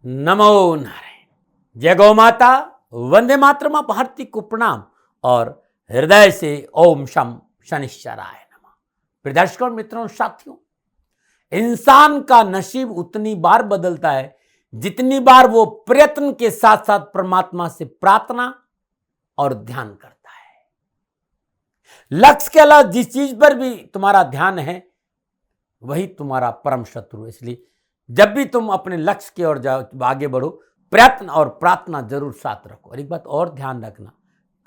नमो नारायण। जय गौ माता, वंदे मातरम, भारती को प्रणाम और हृदय से ओम शम शनिश्चराय नमः। प्रिय दर्शकों, मित्रों, साथियों, इंसान का नसीब उतनी बार बदलता है जितनी बार वो प्रयत्न के साथ साथ परमात्मा से प्रार्थना और ध्यान करता है। लक्ष्य के अलावा जिस चीज पर भी तुम्हारा ध्यान है वही तुम्हारा परम शत्रु है। इसलिए जब भी तुम अपने लक्ष्य की ओर जाओ, आगे बढ़ो, प्रयत्न और प्रार्थना जरूर साथ रखो। और एक बात और ध्यान रखना,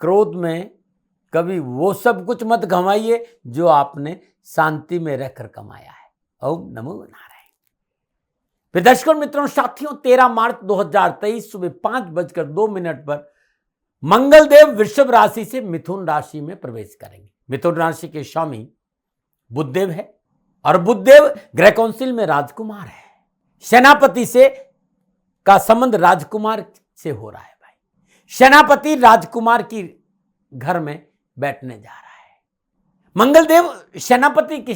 क्रोध में कभी वो सब कुछ मत गंवाइए जो आपने शांति में रहकर कमाया है। ओम नमो नारायण। दर्शकों, मित्रों, साथियों, 13 मार्च 2023 सुबह 5:02 पर मंगलदेव वृषभ राशि से मिथुन राशि में प्रवेश करेंगे। मिथुन राशि के स्वामी बुधदेव है और बुधदेव ग्रह काउंसिल में राजकुमार है। सेनापति से का संबंध राजकुमार से हो रहा है। भाई, सेनापति राजकुमार की घर में बैठने जा रहा है। मंगलदेव सेनापति की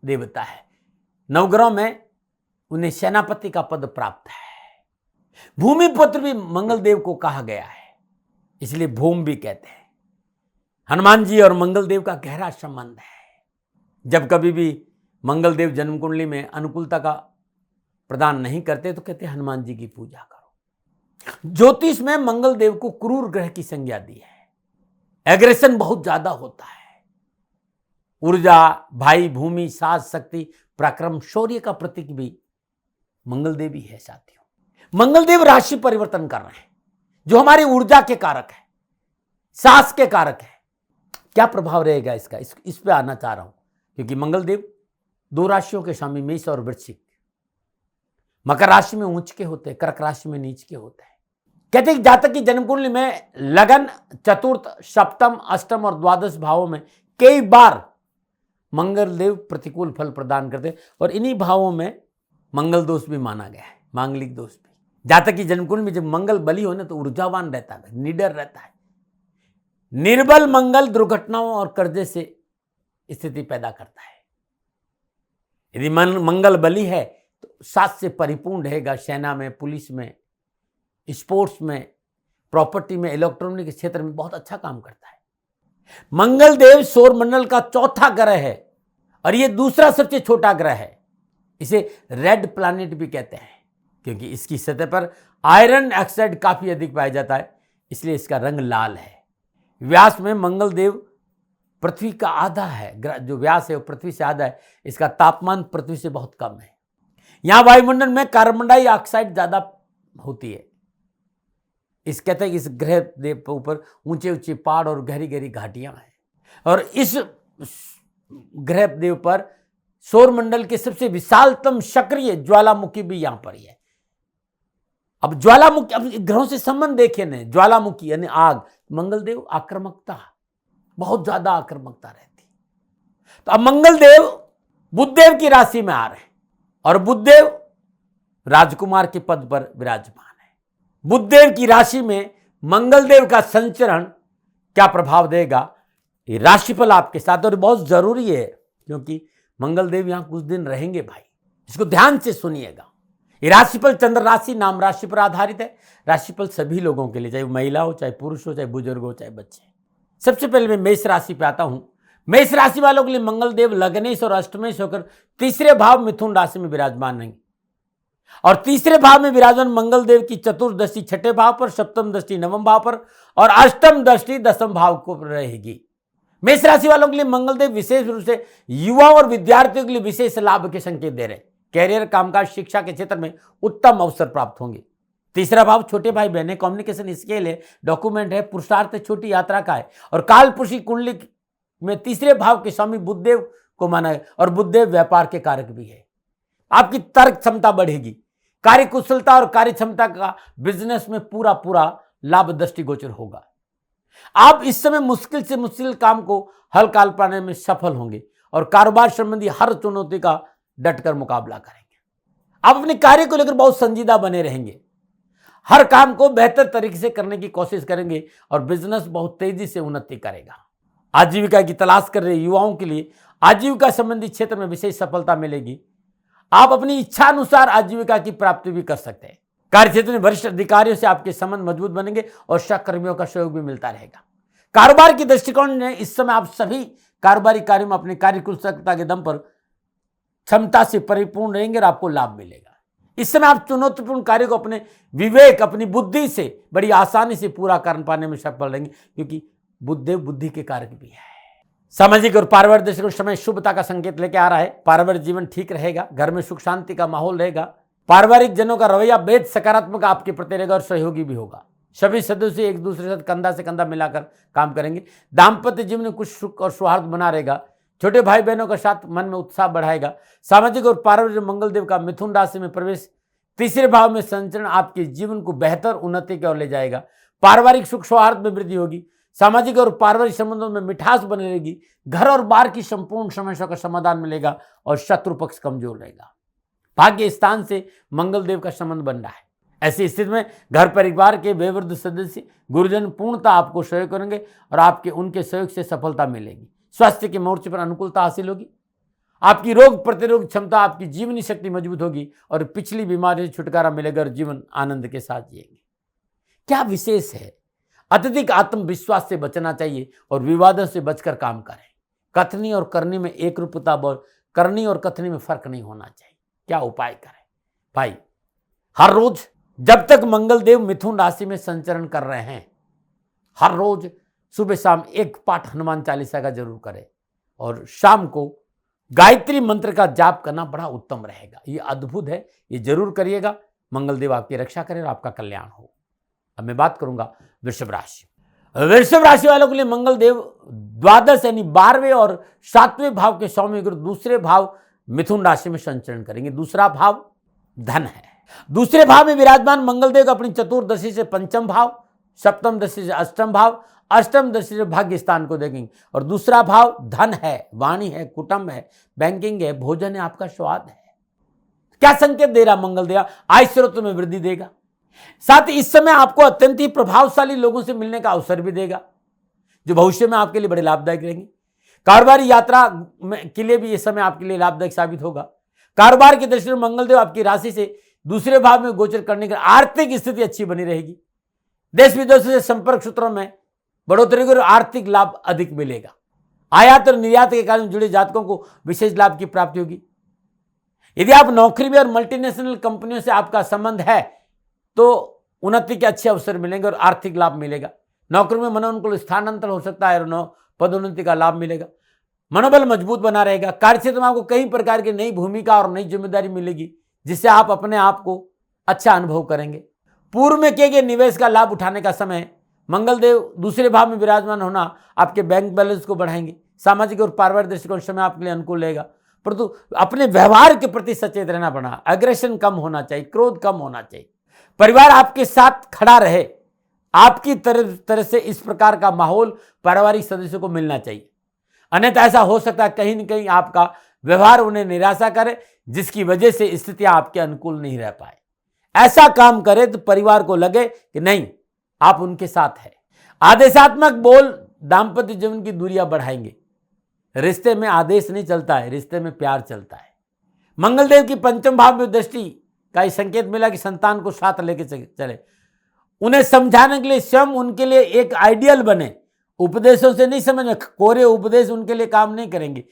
देवता है। नवग्रह में उन्हें सेनापति का पद प्राप्त है। भूमिपुत्र भी मंगलदेव को कहा गया है, इसलिए भूम भी कहते हैं। हनुमान जी और मंगलदेव का गहरा संबंध है। जब कभी भी मंगलदेव जन्म कुंडली में अनुकूलता का प्रदान नहीं करते तो कहते हनुमान जी की पूजा करो। ज्योतिष में मंगलदेव को क्रूर ग्रह की संज्ञा दी है। एग्रेशन बहुत ज्यादा होता है। ऊर्जा, भाई, भूमि, साहस, शक्ति, पराक्रम, शौर्य का प्रतीक भी मंगलदेव ही है। साथियों, मंगलदेव राशि परिवर्तन कर रहे हैं जो हमारी ऊर्जा के कारक है, साहस के कारक है। क्या प्रभाव रहेगा इसका, इस पे आना चाह रहा हूं, क्योंकि मंगलदेव 2 राशियों के स्वामी मेष और वृश्चिक। मकर राशि में ऊंच के होते हैं, कर्क राशि में नीच के होते हैं। कहते हैं जातक की जन्म कुंडली में लगन, चतुर्थ, सप्तम, अष्टम और द्वादश भावों में कई बार मंगलदेव प्रतिकूल फल प्रदान करते हैं और इन्हीं भावों में मंगल दोष भी माना गया है, मांगलिक दोष भी। जातक की जन्म कुंडली में जब मंगल बली हो ना तो ऊर्जावान रहता है, निडर रहता है। निर्बल मंगल दुर्घटनाओं और कर्जे से स्थिति पैदा करता है। यदि मंगल बली है तो साथ से परिपूर्ण रहेगा। सेना में, पुलिस में, स्पोर्ट्स में, प्रॉपर्टी में, इलेक्ट्रॉनिक क्षेत्र में बहुत अच्छा काम करता है। मंगलदेव सौरमंडल का चौथा ग्रह है और यह दूसरा सबसे छोटा ग्रह है। इसे रेड प्लैनेट भी कहते हैं क्योंकि इसकी सतह पर आयरन ऑक्साइड काफी अधिक पाया जाता है, इसलिए इसका रंग लाल है। व्यास में मंगलदेव पृथ्वी का आधा है। जो व्यास है वो पृथ्वी से आधा है। इसका तापमान पृथ्वी से बहुत कम है। यहां वायुमंडल में कार्बन डाइऑक्साइड ज्यादा होती है। इस कहते हैं कि इस ग्रह देव के ऊपर ऊंचे ऊंचे पहाड़ और गहरी गहरी घाटियां हैं और इस ग्रह देव पर सौरमंडल के सबसे विशालतम सक्रिय ज्वालामुखी भी यहां पर ही है। अब ज्वालामुखी, अब ग्रहों से संबंध देखे न, ज्वालामुखी यानी आग, मंगलदेव आक्रामकता, बहुत ज्यादा आक्रामकता रहती। तो अब मंगलदेव बुधदेव की राशि में आ रहे हैं और बुधदेव राजकुमार के पद पर विराजमान है। बुधदेव की राशि में मंगलदेव का संचरण क्या प्रभाव देगा, ये राशिफल आपके साथ और बहुत जरूरी है क्योंकि मंगलदेव यहां कुछ दिन रहेंगे। भाई, इसको ध्यान से सुनिएगा। ये राशिफल चंद्र राशि नाम राशि पर आधारित है। राशिफल सभी लोगों के लिए, चाहे महिला हो, चाहे पुरुष हो, चाहे बुजुर्ग हो, चाहे बच्चे। सबसे पहले मैं मेष राशि पे आता हूं। मेष राशि वालों के लिए मंगलदेव लग्नेश और अष्टमेश होकर तीसरे भाव मिथुन राशि में विराजमान रहेंगे और तीसरे भाव में विराजमान मंगलदेव की चतुर्दृष्टि छठे भाव पर, सप्तम दृष्टि नवम भाव पर और अष्टम दृष्टि दसम भाव को रहेगी। मेष राशि वालों के लिए मंगलदेव विशेष रूप से युवाओं और विद्यार्थियों के लिए विशेष लाभ के संकेत दे रहे हैं। कैरियर, कामकाज, शिक्षा के क्षेत्र में उत्तम अवसर प्राप्त होंगे। तीसरा भाव छोटे भाई बहने, कम्युनिकेशन स्किल है, डॉक्यूमेंट है, पुरुषार्थ, छोटी यात्रा का है और कालपुरुषी कुंडली में तीसरे भाव के स्वामी बुधदेव को माना है और बुधदेव व्यापार के कारक भी है। आपकी तर्क क्षमता बढ़ेगी। कार्य कुशलता और कार्य क्षमता का बिजनेस में पूरा लाभ दृष्टिगोचर होगा। आप इस समय मुश्किल से मुश्किल काम को हल कर पाने में सफल होंगे और कारोबार संबंधी हर चुनौती का डटकर मुकाबला करेंगे। आप अपने कार्य को लेकर बहुत संजीदा बने रहेंगे। हर काम को बेहतर तरीके से करने की कोशिश करेंगे और बिजनेस बहुत तेजी से उन्नति करेगा। आजीविका की तलाश कर रहे युवाओं के लिए आजीविका संबंधी क्षेत्र में विशेष सफलता मिलेगी। आप अपनी इच्छा अनुसार आजीविका की प्राप्ति भी कर सकते हैं। कार्य क्षेत्र में वरिष्ठ अधिकारियों से आपके संबंध मजबूत बनेंगे और सहकर्मियों का सहयोग भी मिलता रहेगा। कारोबार की दृष्टिकोण ने इस समय आप सभी कारोबारी कार्यों में अपनी कार्यकुशलता के दम पर क्षमता से परिपूर्ण रहेंगे और आपको लाभ मिलेगा। इस समय आप चुनौतीपूर्ण कार्य को अपने विवेक, अपनी बुद्धि से बड़ी आसानी से पूरा कर पाने में सफल रहेंगे, क्योंकि बुद्धदेव बुद्धि के कारक भी है। सामाजिक और पारिवारिक दृष्टिकोण समय शुभता का संकेत लेके आ रहा है। पारिवारिक जीवन ठीक रहेगा, घर में सुख शांति का माहौल रहेगा। पारिवारिक जनों का रवैया बेहद सकारात्मक आपके प्रति रहेगा और सहयोगी भी होगा। सभी सदस्य एक दूसरे के साथ कंधा से कंधा मिलाकर काम करेंगे। दाम्पत्य जीवन में कुछ सुख और सौहार्द बना रहेगा। छोटे भाई बहनों के साथ मन में उत्साह बढ़ाएगा। सामाजिक और पारिवारिक मंगलदेव का मिथुन राशि में प्रवेश तीसरे भाव में संचरण आपके जीवन को बेहतर उन्नति की ओर ले जाएगा। पारिवारिक सुख सौहार्द में वृद्धि होगी। सामाजिक और पारिवारिक संबंधों में मिठास बनी रहेगी। घर और बाहर की संपूर्ण समस्याओं का समाधान मिलेगा और शत्रु पक्ष कमजोर रहेगा। भाग्य स्थान से मंगलदेव का संबंध बन रहा है। ऐसी स्थिति में घर परिवार के वयोवृद्ध सदस्य गुरुजन पूर्णतः आपको सहयोग करेंगे और आपके उनके सहयोग से सफलता मिलेगी। स्वास्थ्य के मोर्चे पर अनुकूलता हासिल होगी। आपकी रोग प्रतिरोधक क्षमता, आपकी जीवनी शक्ति मजबूत होगी और पिछली बीमारी से छुटकारा मिलेगा और जीवन आनंद के साथ जिएंगे। क्या विशेष है? अत्यधिक आत्मविश्वास से बचना चाहिए और विवादों से बचकर काम करें। कथनी और करनी में एक रूपता और करनी और कथनी में फर्क नहीं होना चाहिए। क्या उपाय करें भाई? हर रोज जब तक मंगलदेव मिथुन राशि में संचरण कर रहे हैं, हर रोज सुबह शाम एक पाठ हनुमान चालीसा का जरूर करें और शाम को गायत्री मंत्र का जाप करना बड़ा उत्तम रहेगा। ये अद्भुत है, ये जरूर करिएगा। मंगलदेव आपकी रक्षा करें और आपका कल्याण हो। अब मैं बात करूंगा वृषभ राशि। वृषभ राशि वालों के लिए मंगलदेव द्वादश यानी 12वें और 7वें भाव के स्वामी गुरु दूसरे भाव मिथुन राशि में संचरण करेंगे। दूसरा भाव धन है। दूसरे भाव में विराजमान मंगलदेव को अपनी चतुर्दशी से पंचम भाव, सप्तम दृष्टि से अष्टम भाव, अष्टम दृष्टि से भाग्य स्थान को देखेंगे। और दूसरा भाव धन है, वाणी है, कुटुंब है, बैंकिंग है, भोजन है, आपका स्वाद है। क्या संकेत दे रहा मंगलदेव? आय स्रोत में वृद्धि देगा। साथ ही इस समय आपको अत्यंत ही प्रभावशाली लोगों से मिलने का अवसर भी देगा, जो भविष्य में आपके लिए बड़े लाभदायक रहेंगे। कारोबारी यात्रा के लिए भी यह समय आपके लिए लाभदायक साबित होगा। कारोबार की दृष्टि में मंगलदेव आपकी राशि से दूसरे भाव में गोचर करने की आर्थिक स्थिति अच्छी बनी रहेगी। देश विदेशों से संपर्क सूत्रों में बढ़ोतरी और आर्थिक लाभ अधिक मिलेगा। आयात और निर्यात के कारण जुड़े जातकों को विशेष लाभ की प्राप्ति होगी। यदि आप नौकरी में और मल्टीनेशनल कंपनियों से आपका संबंध है तो उन्नति के अच्छे अवसर मिलेंगे और आर्थिक लाभ मिलेगा। नौकरी में मनोनुकूल स्थानांतरण हो सकता है और पदोन्नति का लाभ मिलेगा। मनोबल मजबूत बना रहेगा। कार्यक्षेत्र में आपको कई प्रकार की नई भूमिका और नई जिम्मेदारी मिलेगी, जिससे आप अपने आप को अच्छा अनुभव करेंगे। पूर्व में किए गए निवेश का लाभ उठाने का समय। मंगलदेव दूसरे भाव में विराजमान होना आपके बैंक बैलेंस को बढ़ाएंगे। सामाजिक और पारिवारिक दृष्टिकोण समय आपके लिए अनुकूल रहेगा, परंतु अपने व्यवहार के प्रति सचेत रहना पड़ा। एग्रेशन कम होना चाहिए, क्रोध कम होना चाहिए। परिवार आपके साथ खड़ा रहे, आपकी तरह से इस प्रकार का माहौल पारिवारिक सदस्यों को मिलना चाहिए। अन्यथा ऐसा हो सकता है कहीं न कहीं आपका व्यवहार उन्हें निराशा करे, जिसकी वजह से स्थितियां आपके अनुकूल नहीं रह पाए। ऐसा काम करे तो परिवार को लगे कि नहीं, आप उनके साथ हैं। आदेशात्मक बोल दाम्पत्य जीवन की दूरियां बढ़ाएंगे। रिश्ते में आदेश नहीं चलता है, रिश्ते में प्यार चलता है। मंगलदेव की पंचम भाव में दृष्टि का ये संकेत मिला कि संतान को साथ लेके चले, उन्हें समझाने के लिए स्वयं उनके लिए एक आइडियल बने। उपदेशों से नहीं समझ में, कोरे उपदेश उनके लिए काम नहीं करेंगे।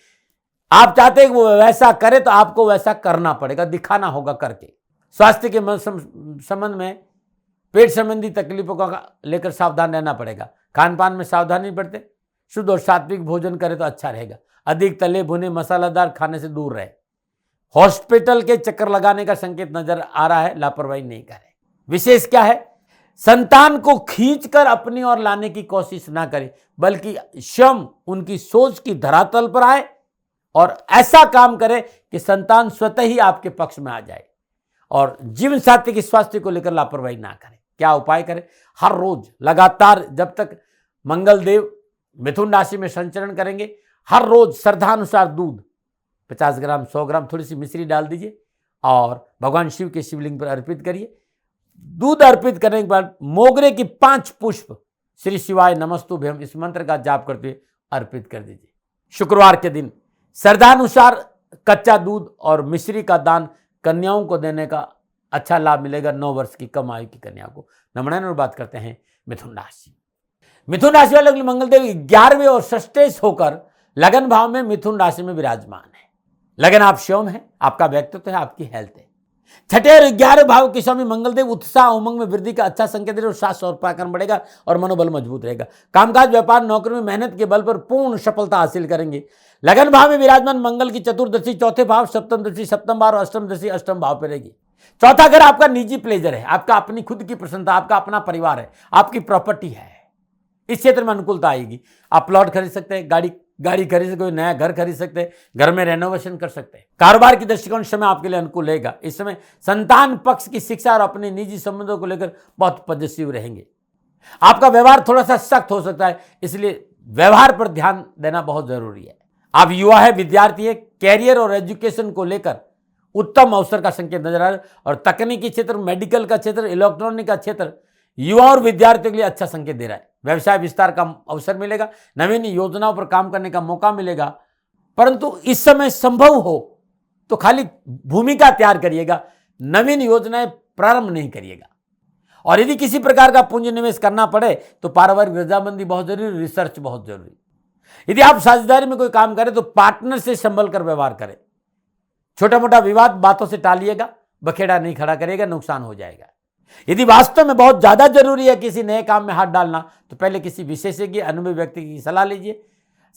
आप चाहते हैं कि वो वैसा करे तो आपको वैसा करना पड़ेगा, दिखाना होगा करके। स्वास्थ्य के संबंध में पेट संबंधी तकलीफों का लेकर सावधान रहना पड़ेगा। खान पान में सावधानी बरतें, शुद्ध और सात्विक भोजन करें तो अच्छा रहेगा। अधिक तले भुने मसालेदार खाने से दूर रहे। हॉस्पिटल के चक्कर लगाने का संकेत नजर आ रहा है, लापरवाही नहीं करें। विशेष क्या है? संतान को खींचकर अपनी ओर लाने की कोशिश ना करें, बल्कि स्वयं उनकी सोच की धरातल पर आए और ऐसा काम करें कि संतान स्वतः ही आपके पक्ष में आ जाए। और जीवन साथी के स्वास्थ्य को लेकर लापरवाही ना करें। क्या उपाय करें? हर रोज लगातार जब तक मंगलदेव मिथुन राशि में संचरण करेंगे, हर रोज श्रद्धानुसार दूध 50 ग्राम 100 ग्राम थोड़ी सी मिश्री डाल दीजिए और भगवान शिव के शिवलिंग पर अर्पित करिए। दूध अर्पित करने के बाद मोगरे की 5 पुष्प श्री शिवाय नमस्तुभ्यम इस मंत्र का जाप करते हुए अर्पित कर दीजिए। शुक्रवार के दिन श्रद्धानुसार कच्चा दूध और मिश्री का दान कन्याओं को देने का अच्छा लाभ मिलेगा 9 वर्ष की कम आयु की कन्या को। नंबर 9 बात करते हैं मिथुन राशि। मिथुन राशि वालों के लिए मंगलदेव 11वें और षष्ठेश होकर लगन भाव में मिथुन राशि में विराजमान है। लगन आप स्वयं है, आपका व्यक्तित्व है, आपकी हेल्थ है। छठे और 11वें भाव के स्वामी मंगलदेव उत्साह उमंग में वृद्धि का अच्छा संकेत है और साहस और पराक्रम बढ़ेगा और मनोबल मजबूत रहेगा। कामकाज व्यापार नौकरी में मेहनत के बल पर पूर्ण सफलता हासिल करेंगे। लगन भाव में विराजमान मंगल की चतुर्दशी चौथे भाव, सप्तम दृष्टि सप्तम भाव और अष्टम दृष्टि अष्टम भाव पर रहेगी। चौथा घर आपका निजी प्लेजर है, आपका अपनी खुद की प्रसन्नता, आपका अपना परिवार है, आपकी प्रॉपर्टी है। इस क्षेत्र में अनुकूलता आएगी। आप प्लॉट खरीद सकते हैं, गाड़ी खरीद सकते, कोई नया घर खरीद सकते हैं, घर में रेनोवेशन कर सकते हैं। कारोबार की दृष्टिकोण समय आपके लिए अनुकूल रहेगा। इस समय संतान पक्ष की शिक्षा और अपने निजी संबंधों को लेकर बहुत पॉजिटिव रहेंगे। आपका व्यवहार थोड़ा सा सख्त हो सकता है, इसलिए व्यवहार पर ध्यान देना बहुत जरूरी है। आप युवा है, विद्यार्थी है, कैरियर और एजुकेशन को लेकर उत्तम अवसर का संकेत नजर आ रहा है और तकनीकी क्षेत्र, मेडिकल का क्षेत्र, इलेक्ट्रॉनिक का क्षेत्र युवा और विद्यार्थियों के लिए अच्छा संकेत दे रहा है। व्यवसाय विस्तार का अवसर मिलेगा, नवीन योजनाओं पर काम करने का मौका मिलेगा। परंतु इस समय संभव हो तो खाली भूमिका तैयार करिएगा, नवीन योजनाएं प्रारंभ नहीं करिएगा। और यदि किसी प्रकार का पूंजी निवेश करना पड़े तो पारिवारिक रजामंदी बहुत जरूरी, रिसर्च बहुत जरूरी। यदि आप साझेदारी में कोई काम करें तो पार्टनर से संभल कर व्यवहार करें। छोटा मोटा विवाद बातों से टालिएगा, बखेड़ा नहीं खड़ा करिएगा, नुकसान हो जाएगा। यदि वास्तव में बहुत ज्यादा जरूरी है किसी नए काम में हाथ डालना तो पहले किसी विशेषज्ञ अनुभवी व्यक्ति की सलाह लीजिए।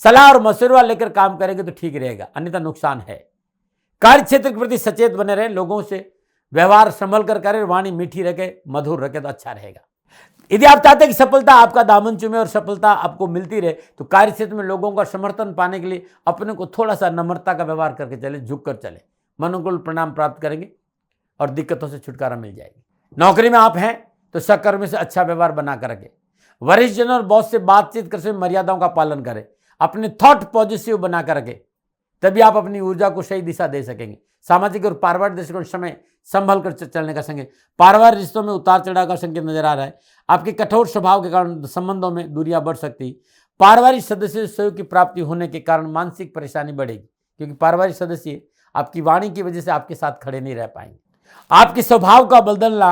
सलाह और मशवरा लेकर काम करेंगे तो ठीक रहेगा, अन्यथा नुकसान है। कार्य क्षेत्र के प्रति सचेत बने रहे, लोगों से व्यवहार संभल कर करें, वाणी मीठी रखे, मधुर रखे तो अच्छा रहेगा। यदि आप चाहते हैं कि सफलता आपका दामन चूमे और सफलता आपको मिलती रहे तो कार्य क्षेत्र में लोगों का समर्थन पाने के लिए अपने को थोड़ा सा नम्रता का व्यवहार करके चले, झुक कर चले, अनुकूल परिणाम प्राप्त करेंगे और दिक्कतों से छुटकारा मिल जाएगी। नौकरी में आप हैं तो सहकर्मी से अच्छा व्यवहार बनाकर रखें। वरिष्ठ जन और बॉस से बातचीत करते समय मर्यादाओं का पालन करें। अपने थॉट पॉजिटिव बनाकर रखें, तभी आप अपनी ऊर्जा को सही दिशा दे सकेंगे। सामाजिक और पारिवारिक दृष्टिकोण समय संभल कर चलने का संकेत। पारिवारिक रिश्तों में उतार चढ़ाव का संकेत नजर आ रहा है। आपके कठोर स्वभाव के कारण संबंधों में दूरियां बढ़ सकती। पारिवारिक सदस्य से सहयोग की प्राप्ति होने के कारण मानसिक परेशानी बढ़ेगी, क्योंकि पारिवारिक सदस्य आपकी वाणी की वजह से आपके साथ खड़े नहीं रह पाएंगे। आपके स्वभाव का बदलना,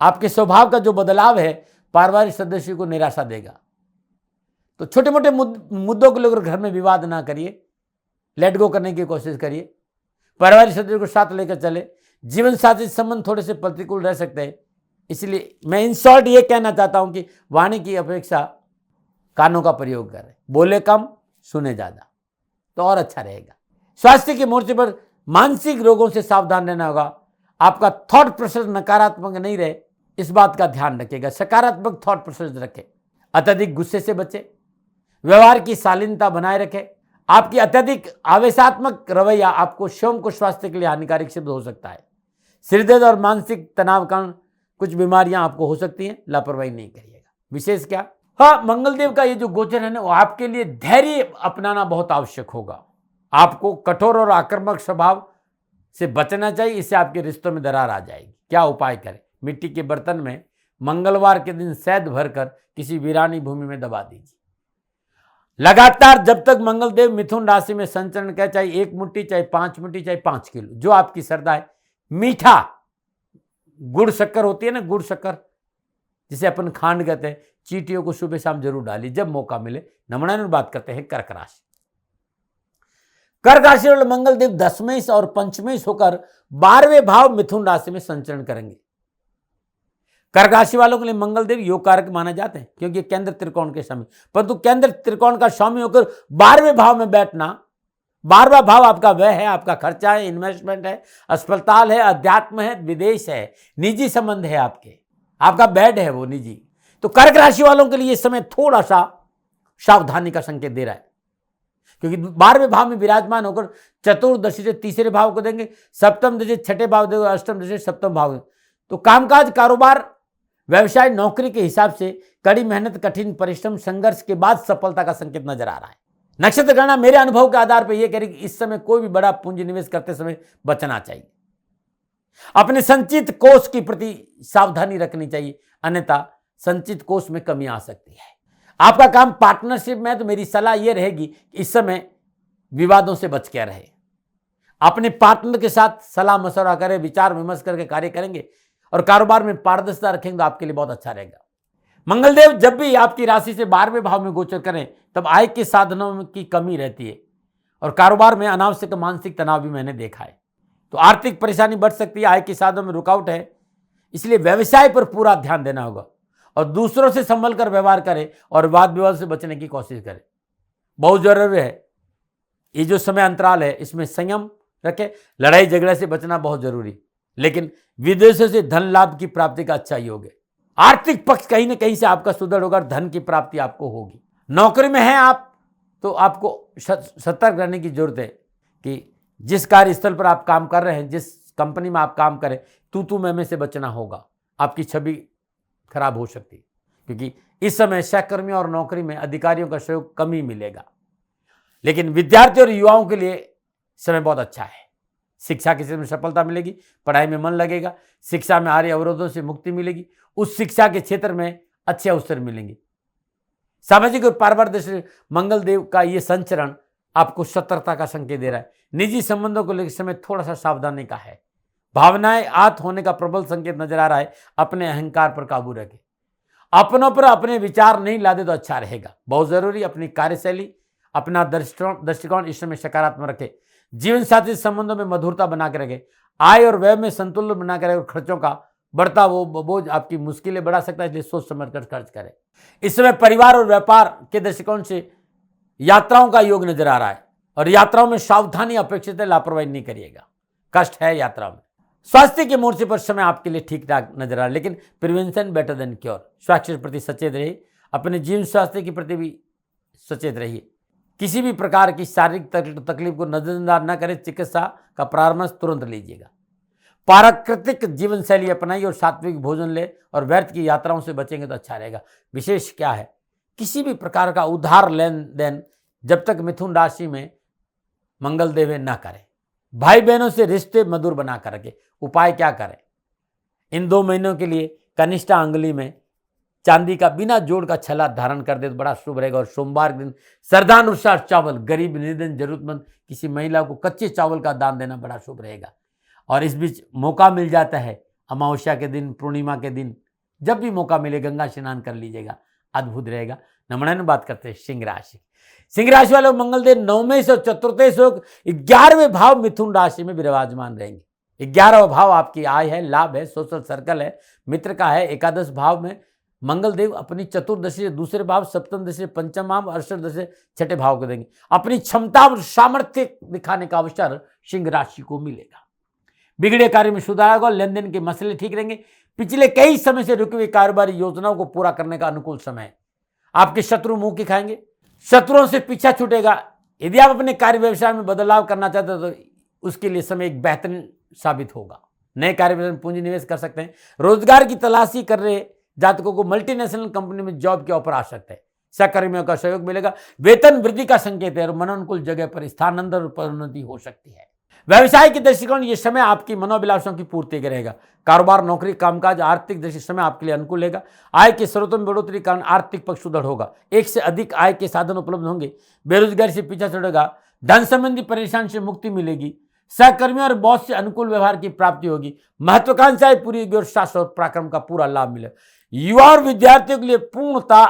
आपके स्वभाव का जो बदलाव है पारिवारिक सदस्यों को निराशा देगा। तो छोटे मोटे मुद्दों को लेकर घर में विवाद ना करिए, लेट गो करने की कोशिश करिए। पारिवारिक सदस्यों को साथ लेकर चले। जीवन साथी संबंध थोड़े से प्रतिकूल रह सकते हैं, इसलिए मैं इन शॉर्ट ये कहना चाहता हूं कि वाणी की अपेक्षा कानों का प्रयोग करें। बोले कम, सुने ज्यादा तो और अच्छा रहेगा। स्वास्थ्य के मोर्चे पर मानसिक रोगों से सावधान रहना होगा। आपका थॉट प्रोसेस नकारात्मक नहीं रहे, इस बात का ध्यान रखिएगा। सकारात्मक थॉट प्रोसेस रखें। अत्यधिक गुस्से से बचें। व्यवहार की शालीनता बनाए रखें। आपकी अत्यधिक आवेशात्मक रवैया आपको स्वयं को स्वास्थ्य के लिए हानिकारक सिद्ध हो सकता है। सिरदर्द और मानसिक तनाव का कुछ बीमारियां आपको हो सकती हैं, लापरवाही नहीं करिएगा। विशेष क्या, हाँ, मंगलदेव का ये जो गोचर है ना, वो आपके लिए धैर्य अपनाना बहुत आवश्यक होगा। आपको कठोर और आक्रामक स्वभाव से बचना चाहिए, इससे आपके रिश्तों में दरार आ जाएगी। क्या उपाय करें? मिट्टी के बर्तन में मंगलवार के दिन शहद भरकर किसी वीरानी भूमि में दबा दीजिए। लगातार जब तक मंगलदेव मिथुन राशि में संचरण करे, चाहे 1 मुट्ठी, चाहे 5 मुट्ठी, चाहे 5 किलो, जो आपकी श्रद्धा है। मीठा गुड़ शक्कर होती है ना, गुड़ शक्कर जिसे अपन खांड कहते हैं, चींटियों को सुबह शाम जरूर डालिए जब मौका मिले। नमूना बात करते हैं कर्क राशि। कर्क राशि वाले मंगलदेव 10वें और 5वें होकर 12वें भाव मिथुन राशि में संचरण करेंगे। कर्क राशि वालों के लिए मंगलदेव योग कारक माने जाते हैं, क्योंकि केंद्र त्रिकोण के स्वामी, परंतु केंद्र त्रिकोण का स्वामी होकर 12वें भाव में बैठना, 12वां भाव आपका व्यय है, आपका खर्चा है, इन्वेस्टमेंट है, अस्पताल है, अध्यात्म है, विदेश है, निजी संबंध है, आपका बेड है वो निजी। तो कर्क राशि वालों के लिए इस समय थोड़ा सा सावधानी का संकेत दे रहा है, क्योंकि 12वें भाव में विराजमान होकर चतुर्दशी से तीसरे भाव को देंगे, सप्तम दशा छठे भाव देंगे, अष्टम दशा सप्तम भाव। तो कामकाज, कारोबार, व्यवसाय, नौकरी के हिसाब से कड़ी मेहनत, कठिन परिश्रम, संघर्ष के बाद सफलता का संकेत नजर आ रहा है। नक्षत्र गणना मेरे अनुभव के आधार पर यह कह रही कि इस समय कोई भी बड़ा पूंजी निवेश करते समय बचना चाहिए। अपने संचित कोष के प्रति सावधानी रखनी चाहिए, अन्यथा संचित कोष में कमी आ सकती है। आपका काम पार्टनरशिप में है तो मेरी सलाह यह रहेगी कि इस समय विवादों से बच के रहे। अपने पार्टनर के साथ सलाह मशवरा करें, विचार विमर्श करके कार्य करेंगे और कारोबार में पारदर्शिता रखेंगे तो आपके लिए बहुत अच्छा रहेगा। मंगलदेव जब भी आपकी राशि से 12वें भाव में गोचर करें तब आय के साधनों की कमी रहती है और कारोबार में अनावश्यक मानसिक तनाव भी मैंने देखा है। तो आर्थिक परेशानी बढ़ सकती है, आय के साधनों में रुकावट है, इसलिए व्यवसाय पर पूरा ध्यान देना होगा और दूसरों से संभल कर व्यवहार करें और वाद विवाद से बचने की कोशिश करें, बहुत जरूरी है। ये जो समय अंतराल है इसमें संयम रखें, लड़ाई झगड़े से बचना बहुत जरूरी, लेकिन विदेशों से धन लाभ की प्राप्ति का अच्छा योग है। आर्थिक पक्ष कहीं ना कहीं से आपका सुदृढ़ होगा, धन की प्राप्ति आपको होगी। नौकरी में हैं आप तो आपको सतर्क रहने की जरूरत है कि जिस कार्यस्थल पर आप काम कर रहे हैं, जिस कंपनी में आप काम करें, तू मैं से बचना होगा, आपकी छवि खराब हो सकती है, क्योंकि इस समय सहकर्मी और नौकरी में अधिकारियों का सहयोग कम ही मिलेगा। लेकिन विद्यार्थी और युवाओं के लिए समय बहुत अच्छा है। शिक्षा के क्षेत्र में सफलता मिलेगी, पढ़ाई में मन लगेगा, शिक्षा में आ रहे अवरोधों से मुक्ति मिलेगी, उस शिक्षा के क्षेत्र में अच्छे अवसर मिलेंगे। सामाजिक और पारिवारिक दृष्टि से मंगल देव का ये संचरण आपको सतर्कता का संकेत दे रहा है। निजी संबंधों को लेकर समय थोड़ा सा सावधानी का है। भावनाएं आत होने का प्रबल संकेत नजर आ रहा है। अपने अहंकार पर काबू रखें, अपनों पर अपने विचार नहीं लादे तो अच्छा रहेगा, बहुत जरूरी। अपनी कार्यशैली, अपना दृष्टिकोण इस समय सकारात्मक रखें। जीवन साथी संबंधों में मधुरता बनाकर रखें। आय और व्यय में संतुलन बनाकर रखें और खर्चों का बढ़ता वो बोझ आपकी मुश्किलें बढ़ा सकता है, इसलिए सोच समझकर खर्च करें। इस समय परिवार और व्यापार के दृष्टिकोण से यात्राओं का योग नजर आ रहा है और यात्राओं में सावधानी अपेक्षित है, लापरवाही नहीं करिएगा, कष्ट है यात्रा में। स्वास्थ्य के मोर्चे पर समय आपके लिए ठीक ठाक नजर आ रहा है, लेकिन प्रिवेंशन बेटर देन क्योर। स्वास्थ्य के प्रति सचेत रहिए, अपने जीवन स्वास्थ्य के प्रति भी सचेत रहिए। किसी भी प्रकार की शारीरिक तकलीफ को नजरअंदाज न करें, चिकित्सा का परामर्श तुरंत लीजिएगा। प्राकृतिक जीवन शैली अपनाइए और सात्विक भोजन ले और व्यर्थ की यात्राओं से बचेंगे तो अच्छा रहेगा। विशेष क्या है, किसी भी प्रकार का उधार लेन देन जब तक मिथुन राशि में मंगल देव न करें। भाई बहनों से रिश्ते मधुर बनाकर रखें। उपाय क्या करें, इन 2 महीनों के लिए कनिष्ठा अंगुली में चांदी का बिना जोड़ का छला धारण कर दे तो बड़ा शुभ रहेगा। और सोमवार के दिन श्रद्धानुसार चावल गरीब, निर्धन, जरूरतमंद किसी महिला को कच्चे चावल का दान देना बड़ा शुभ रहेगा। और इस बीच मौका मिल जाता है अमावस्या के दिन, पूर्णिमा के दिन, जब भी मौका मिले गंगा स्नान कर लीजिएगा, अद्भुत रहेगा। नमूना बात करते हैं सिंह राशि। सिंह राशि वाले मंगलदेव 9वें से 4थे से 11वें भाव मिथुन राशि में विराजमान रहेंगे। 11वां भाव आपकी आय है, लाभ है, सोशल सर्कल है, मित्र का है। एकादश भाव में मंगल देव अपनी चतुर्दशी से दूसरे भाव, सप्तम दशा से पंचम भाव, अष्टम दशा से छठे भाव को देंगे। अपनी क्षमता और सामर्थ्य दिखाने का अवसर सिंह राशि को मिलेगा। बिगड़े कार्य में सुधार होगा, लेन देन के मसले ठीक रहेंगे। पिछले कई समय से रुकी हुई कारोबारी योजनाओं को पूरा करने का अनुकूल समय है। आपके शत्रु मुंह की खाएंगे, शत्रुओं से पीछा छूटेगा। यदि आप अपने कार्य व्यवसाय में बदलाव करना चाहते हो तो उसके लिए समय एक बेहतरीन साबित होगा। नए कार्य व्यवसाय में पूंजी निवेश कर सकते हैं। रोजगार की तलाशी कर रहे जातकों को मल्टीनेशनल कंपनी में जॉब के ऑफर आ सकते हैं। सहकर्मियों का सहयोग मिलेगा। वेतन वृद्धि का संकेत है और मनोनुकूल जगह पर स्थानांतरण और पदोन्नति हो सकती है। व्यवसाय के दृष्टिकोण ये समय आपकी मनोभिलाषों की पूर्ति करेगा। कारोबार, नौकरी, कामकाज, आर्थिक दृष्टि समय आपके लिए अनुकूल रहेगा। आय के स्रोतों में बढ़ोतरी कारण आर्थिक पक्ष सुदृढ़ होगा। एक से अधिक आय के साधन उपलब्ध होंगे। बेरोजगारी से पीछा छूटेगा। धन संबंधी परेशानी से मुक्ति मिलेगी। सहकर्मियों और बॉस से अनुकूल व्यवहार की प्राप्ति होगी। महत्वाकांक्षाएं पूरी होगी और शास्त्र और पराक्रम का पूरा लाभ मिलेगा। युवा और विद्यार्थियों के लिए पूर्णता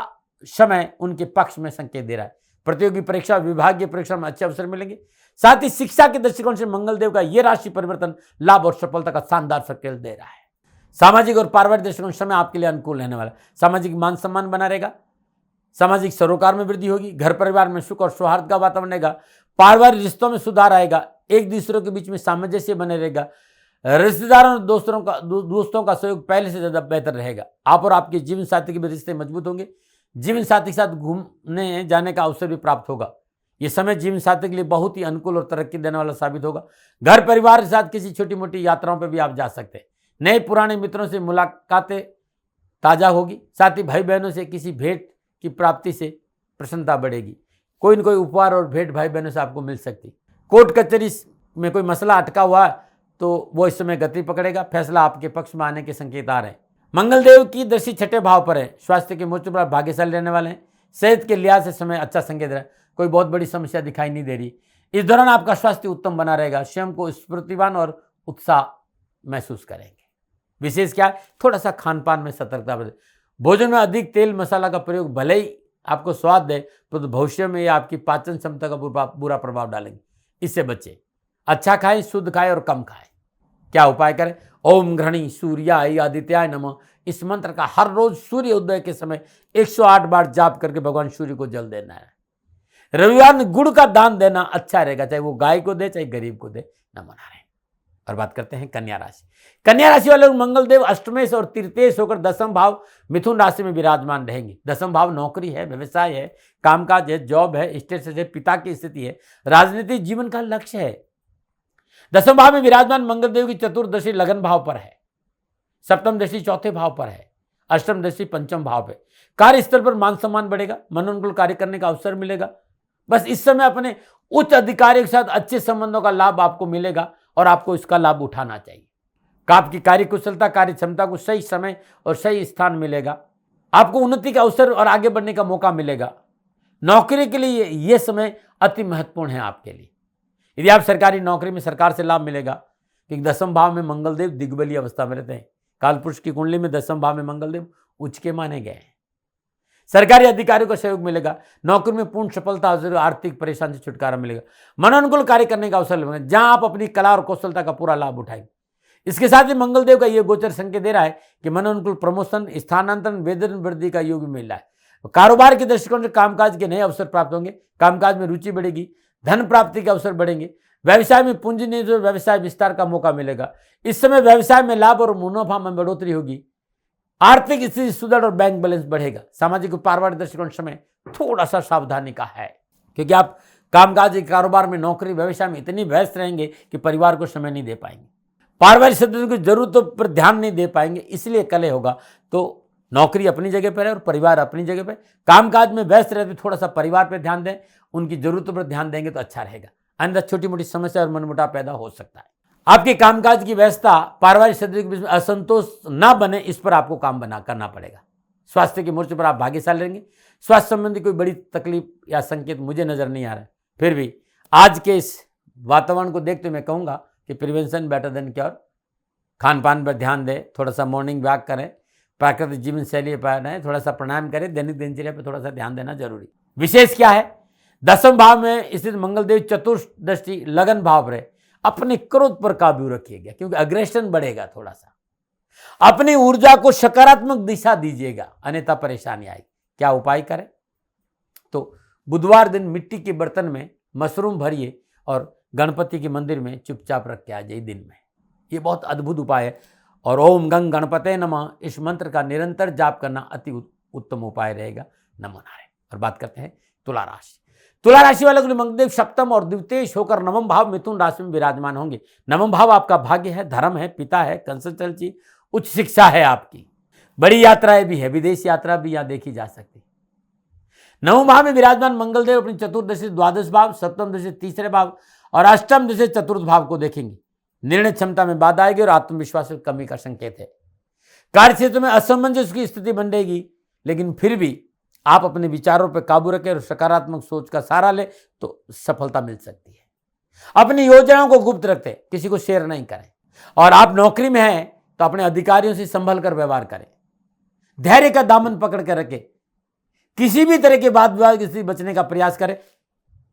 समय उनके पक्ष में संकेत दे रहा है। प्रतियोगी परीक्षा, विभागीय परीक्षा में अच्छे अवसर मिलेंगे। साथ ही शिक्षा के दृष्टिकोण से मंगलदेव का यह राशि परिवर्तन लाभ और सफलता का शानदार संकेत दे रहा है। सामाजिक और पारिवारिक दृष्टिकोण समय आपके लिए अनुकूल रहने वाला। सामाजिक मान सम्मान बना रहेगा। सामाजिक सरोकार में वृद्धि होगी। घर परिवार में सुख और सौहार्द का वातावरण रहेगा। पारिवारिक रिश्तों में सुधार आएगा। एक दूसरे के बीच में सामंजस्य बने रहेगा। रिश्तेदारों और दोस्तों का सहयोग पहले से ज्यादा बेहतर रहेगा। आप और आपके जीवन साथी के भी रिश्ते मजबूत होंगे। जीवन साथी के साथ घूमने जाने का अवसर भी प्राप्त होगा। ये समय जीवन साथी के लिए बहुत ही अनुकूल और तरक्की देने वाला साबित होगा। घर परिवार के साथ किसी छोटी मोटी यात्राओं पर भी आप जा सकते हैं। नए पुराने मित्रों से मुलाकातें ताज़ा होगी। साथ ही भाई बहनों से किसी भेंट की प्राप्ति से प्रसन्नता बढ़ेगी। कोई न कोई उपहार और भेंट भाई बहनों से आपको मिल सकती। कोर्ट कचहरी में कोई मसला अटका हुआ है तो वो इस समय गति पकड़ेगा। फैसला आपके पक्ष में आने के संकेत आ रहे हैं। मंगलदेव की दृष्टि छठे भाव पर है। स्वास्थ्य के मोर्चे पर भाग्यशाली रहने वाले हैं। सेहत के लिहाज से समय अच्छा संकेत है। कोई बहुत बड़ी समस्या दिखाई नहीं दे रही। इस दौरान आपका स्वास्थ्य उत्तम बना रहेगा, स्वयं को स्फूर्तिवान और उत्साह महसूस करेंगे। विशेष क्या है, थोड़ा सा खान पान में सतर्कता बरतें। भोजन में अधिक तेल मसाला का प्रयोग भले ही आपको स्वाद दे, तो भविष्य में ये आपकी पाचन क्षमता का बुरा प्रभाव डालेंगे, इससे बचें। अच्छा खाएं, शुद्ध खाएं और कम खाएं। क्या उपाय करें? ओम घृणी सूर्याय आदित्याय नमः, इस मंत्र का हर रोज सूर्य उदय के समय 108 बार जाप करके भगवान सूर्य को जल देना है। रविवार में गुड़ का दान देना अच्छा रहेगा, चाहे वो गाय को दे चाहे गरीब को दे, न मना रहे। और बात करते हैं कन्या राशि। कन्या राशि वाले मंगल देव अष्टमेश और तृतीयेश होकर दसम भाव मिथुन राशि में विराजमान रहेंगे। दसम भाव नौकरी है, व्यवसाय है, कामकाज है, जॉब है, स्टेटस है, पिता की स्थिति है, राजनीतिक जीवन का लक्ष्य है। दसम भाव में विराजमान मंगल देव की चतुर्दशी लगन भाव पर है, सप्तम दृष्टि चौथे भाव पर है, अष्टम दृष्टि पंचम भाव पे। कार्यस्थल पर मान सम्मान बढ़ेगा, मनोनुकूल कार्य करने का अवसर मिलेगा। बस इस समय अपने उच्च अधिकारियों के साथ अच्छे संबंधों का लाभ आपको मिलेगा और आपको इसका लाभ उठाना चाहिए। आपकी कार्य कुशलता, कार्य क्षमता को सही समय और सही स्थान मिलेगा। आपको उन्नति का अवसर और आगे बढ़ने का मौका मिलेगा। नौकरी के लिए यह समय अति महत्वपूर्ण है आपके लिए। यदि आप सरकारी नौकरी में, सरकार से लाभ मिलेगा, क्योंकि दसम भाव में मंगलदेव दिग्बलीय अवस्था में रहते हैं। कालपुरुष की कुंडली में दसम भाव में मंगलदेव उच्च के माने गए हैं। सरकारी अधिकारियों का सहयोग मिलेगा। नौकरी में पूर्ण सफलता और आर्थिक परेशानी से छुटकारा मिलेगा। मनोनुकूल कार्य करने का अवसर मिलेगा, जहां आप अपनी कला और कौशलता का पूरा लाभ उठाएंगे। इसके साथ ही मंगलदेव का यह गोचर संकेत दे रहा है कि मनोनुकूल प्रमोशन, स्थानांतरण, वेतन वृद्धि का योग भी मिल रहा है। कारोबार के दृष्टिकोण से कामकाज के नए अवसर प्राप्त होंगे। कामकाज में रुचि बढ़ेगी, धन प्राप्ति के अवसर बढ़ेंगे। व्यवसाय में पूंजी निवेश और व्यवसाय विस्तार का मौका मिलेगा। इस समय व्यवसाय में लाभ और मुनाफा में बढ़ोतरी होगी। आर्थिक स्थिति सुदृढ़ और बैंक बैलेंस बढ़ेगा। सामाजिक और पारिवारिक दृष्टिकोण समय थोड़ा सा सावधानी का है, क्योंकि आप कामकाज, कारोबार में, नौकरी, व्यवसाय में इतनी व्यस्त रहेंगे कि परिवार को समय नहीं दे पाएंगे। पारिवारिक सदस्यों की जरूरतों पर ध्यान नहीं दे पाएंगे, इसलिए कलह होगा। तो नौकरी अपनी जगह पर है और परिवार अपनी जगह पर। कामकाज में व्यस्त रहते थोड़ा सा परिवार पर ध्यान दें, उनकी जरूरतों पर ध्यान देंगे तो अच्छा रहेगा। अंदर छोटी मोटी समस्या और मनमुटाव पैदा हो सकता है। आपके कामकाज की व्यवस्था, पारिवारिक सदस्यों के बीच में असंतोष न बने, इस पर आपको काम करना पड़ेगा। स्वास्थ्य के मोर्चे पर आप भाग्यशाली रहेंगे। स्वास्थ्य संबंधी कोई बड़ी तकलीफ या संकेत मुझे नजर नहीं आ रहा है। फिर भी आज के इस वातावरण को देखते मैं कहूँगा कि prevention better than cure. Khan पान पर ध्यान दें, थोड़ा सा मॉर्निंग वॉक करें, प्राकृतिक जीवन शैली अपनाएं, थोड़ा सा प्राणायाम करें, दैनिक दिनचर्या पर थोड़ा सा ध्यान देना जरूरी। विशेष क्या है, दसम भाव में स्थित मंगलदेव चतुर्दृष्टि लगन भाव पर है। अपने क्रोध पर काबू रखिएगा, क्योंकि अग्रेशन बढ़ेगा। थोड़ा सा अपनी ऊर्जा को सकारात्मक दिशा दीजिएगा, अन्यथा परेशानी आएगी। क्या उपाय करें? तो बुधवार दिन मिट्टी के बर्तन में मशरूम भरिए और गणपति के मंदिर में चुपचाप रख के आ जाइए दिन में। ये बहुत अद्भुत उपाय है। और ओम गंग गणपते नमः, इस मंत्र का निरंतर जाप करना अति उत्तम उपाय रहेगा। नमो नारायण। और बात करते हैं तुला राशि। तुला राशि वालों के लिए मंगलदेव सप्तम और द्वितीय होकर नवम भाव मिथुन राशि में विराजमान होंगे। नवम भाव आपका भाग्य है, धर्म है, पिता है, कंसल्टेंसी, उच्च शिक्षा है आपकी। बड़ी यात्राएं भी है, विदेश यात्रा भी यहाँ देखी जा सकती है। नवम भाव में विराजमान मंगलदेव अपनी चतुर्दशी द्वादश भाव, सप्तम दशा तीसरे भाव और अष्टम दशा चतुर्थ भाव को देखेंगे। निर्णय क्षमता में बाधा आएगी और आत्मविश्वास में कमी का संकेत है। कार्य क्षेत्र में असमंजस की स्थिति बन रहेगी, लेकिन फिर भी आप अपने विचारों पर काबू रखें और सकारात्मक सोच का सहारा ले तो सफलता मिल सकती है। अपनी योजनाओं को गुप्त रखें, किसी को शेयर नहीं करें। और आप नौकरी में हैं तो अपने अधिकारियों से संभल कर व्यवहार करें। धैर्य का दामन पकड़ कर रखें। किसी भी तरह के वाद विवाद से बचने का प्रयास करें।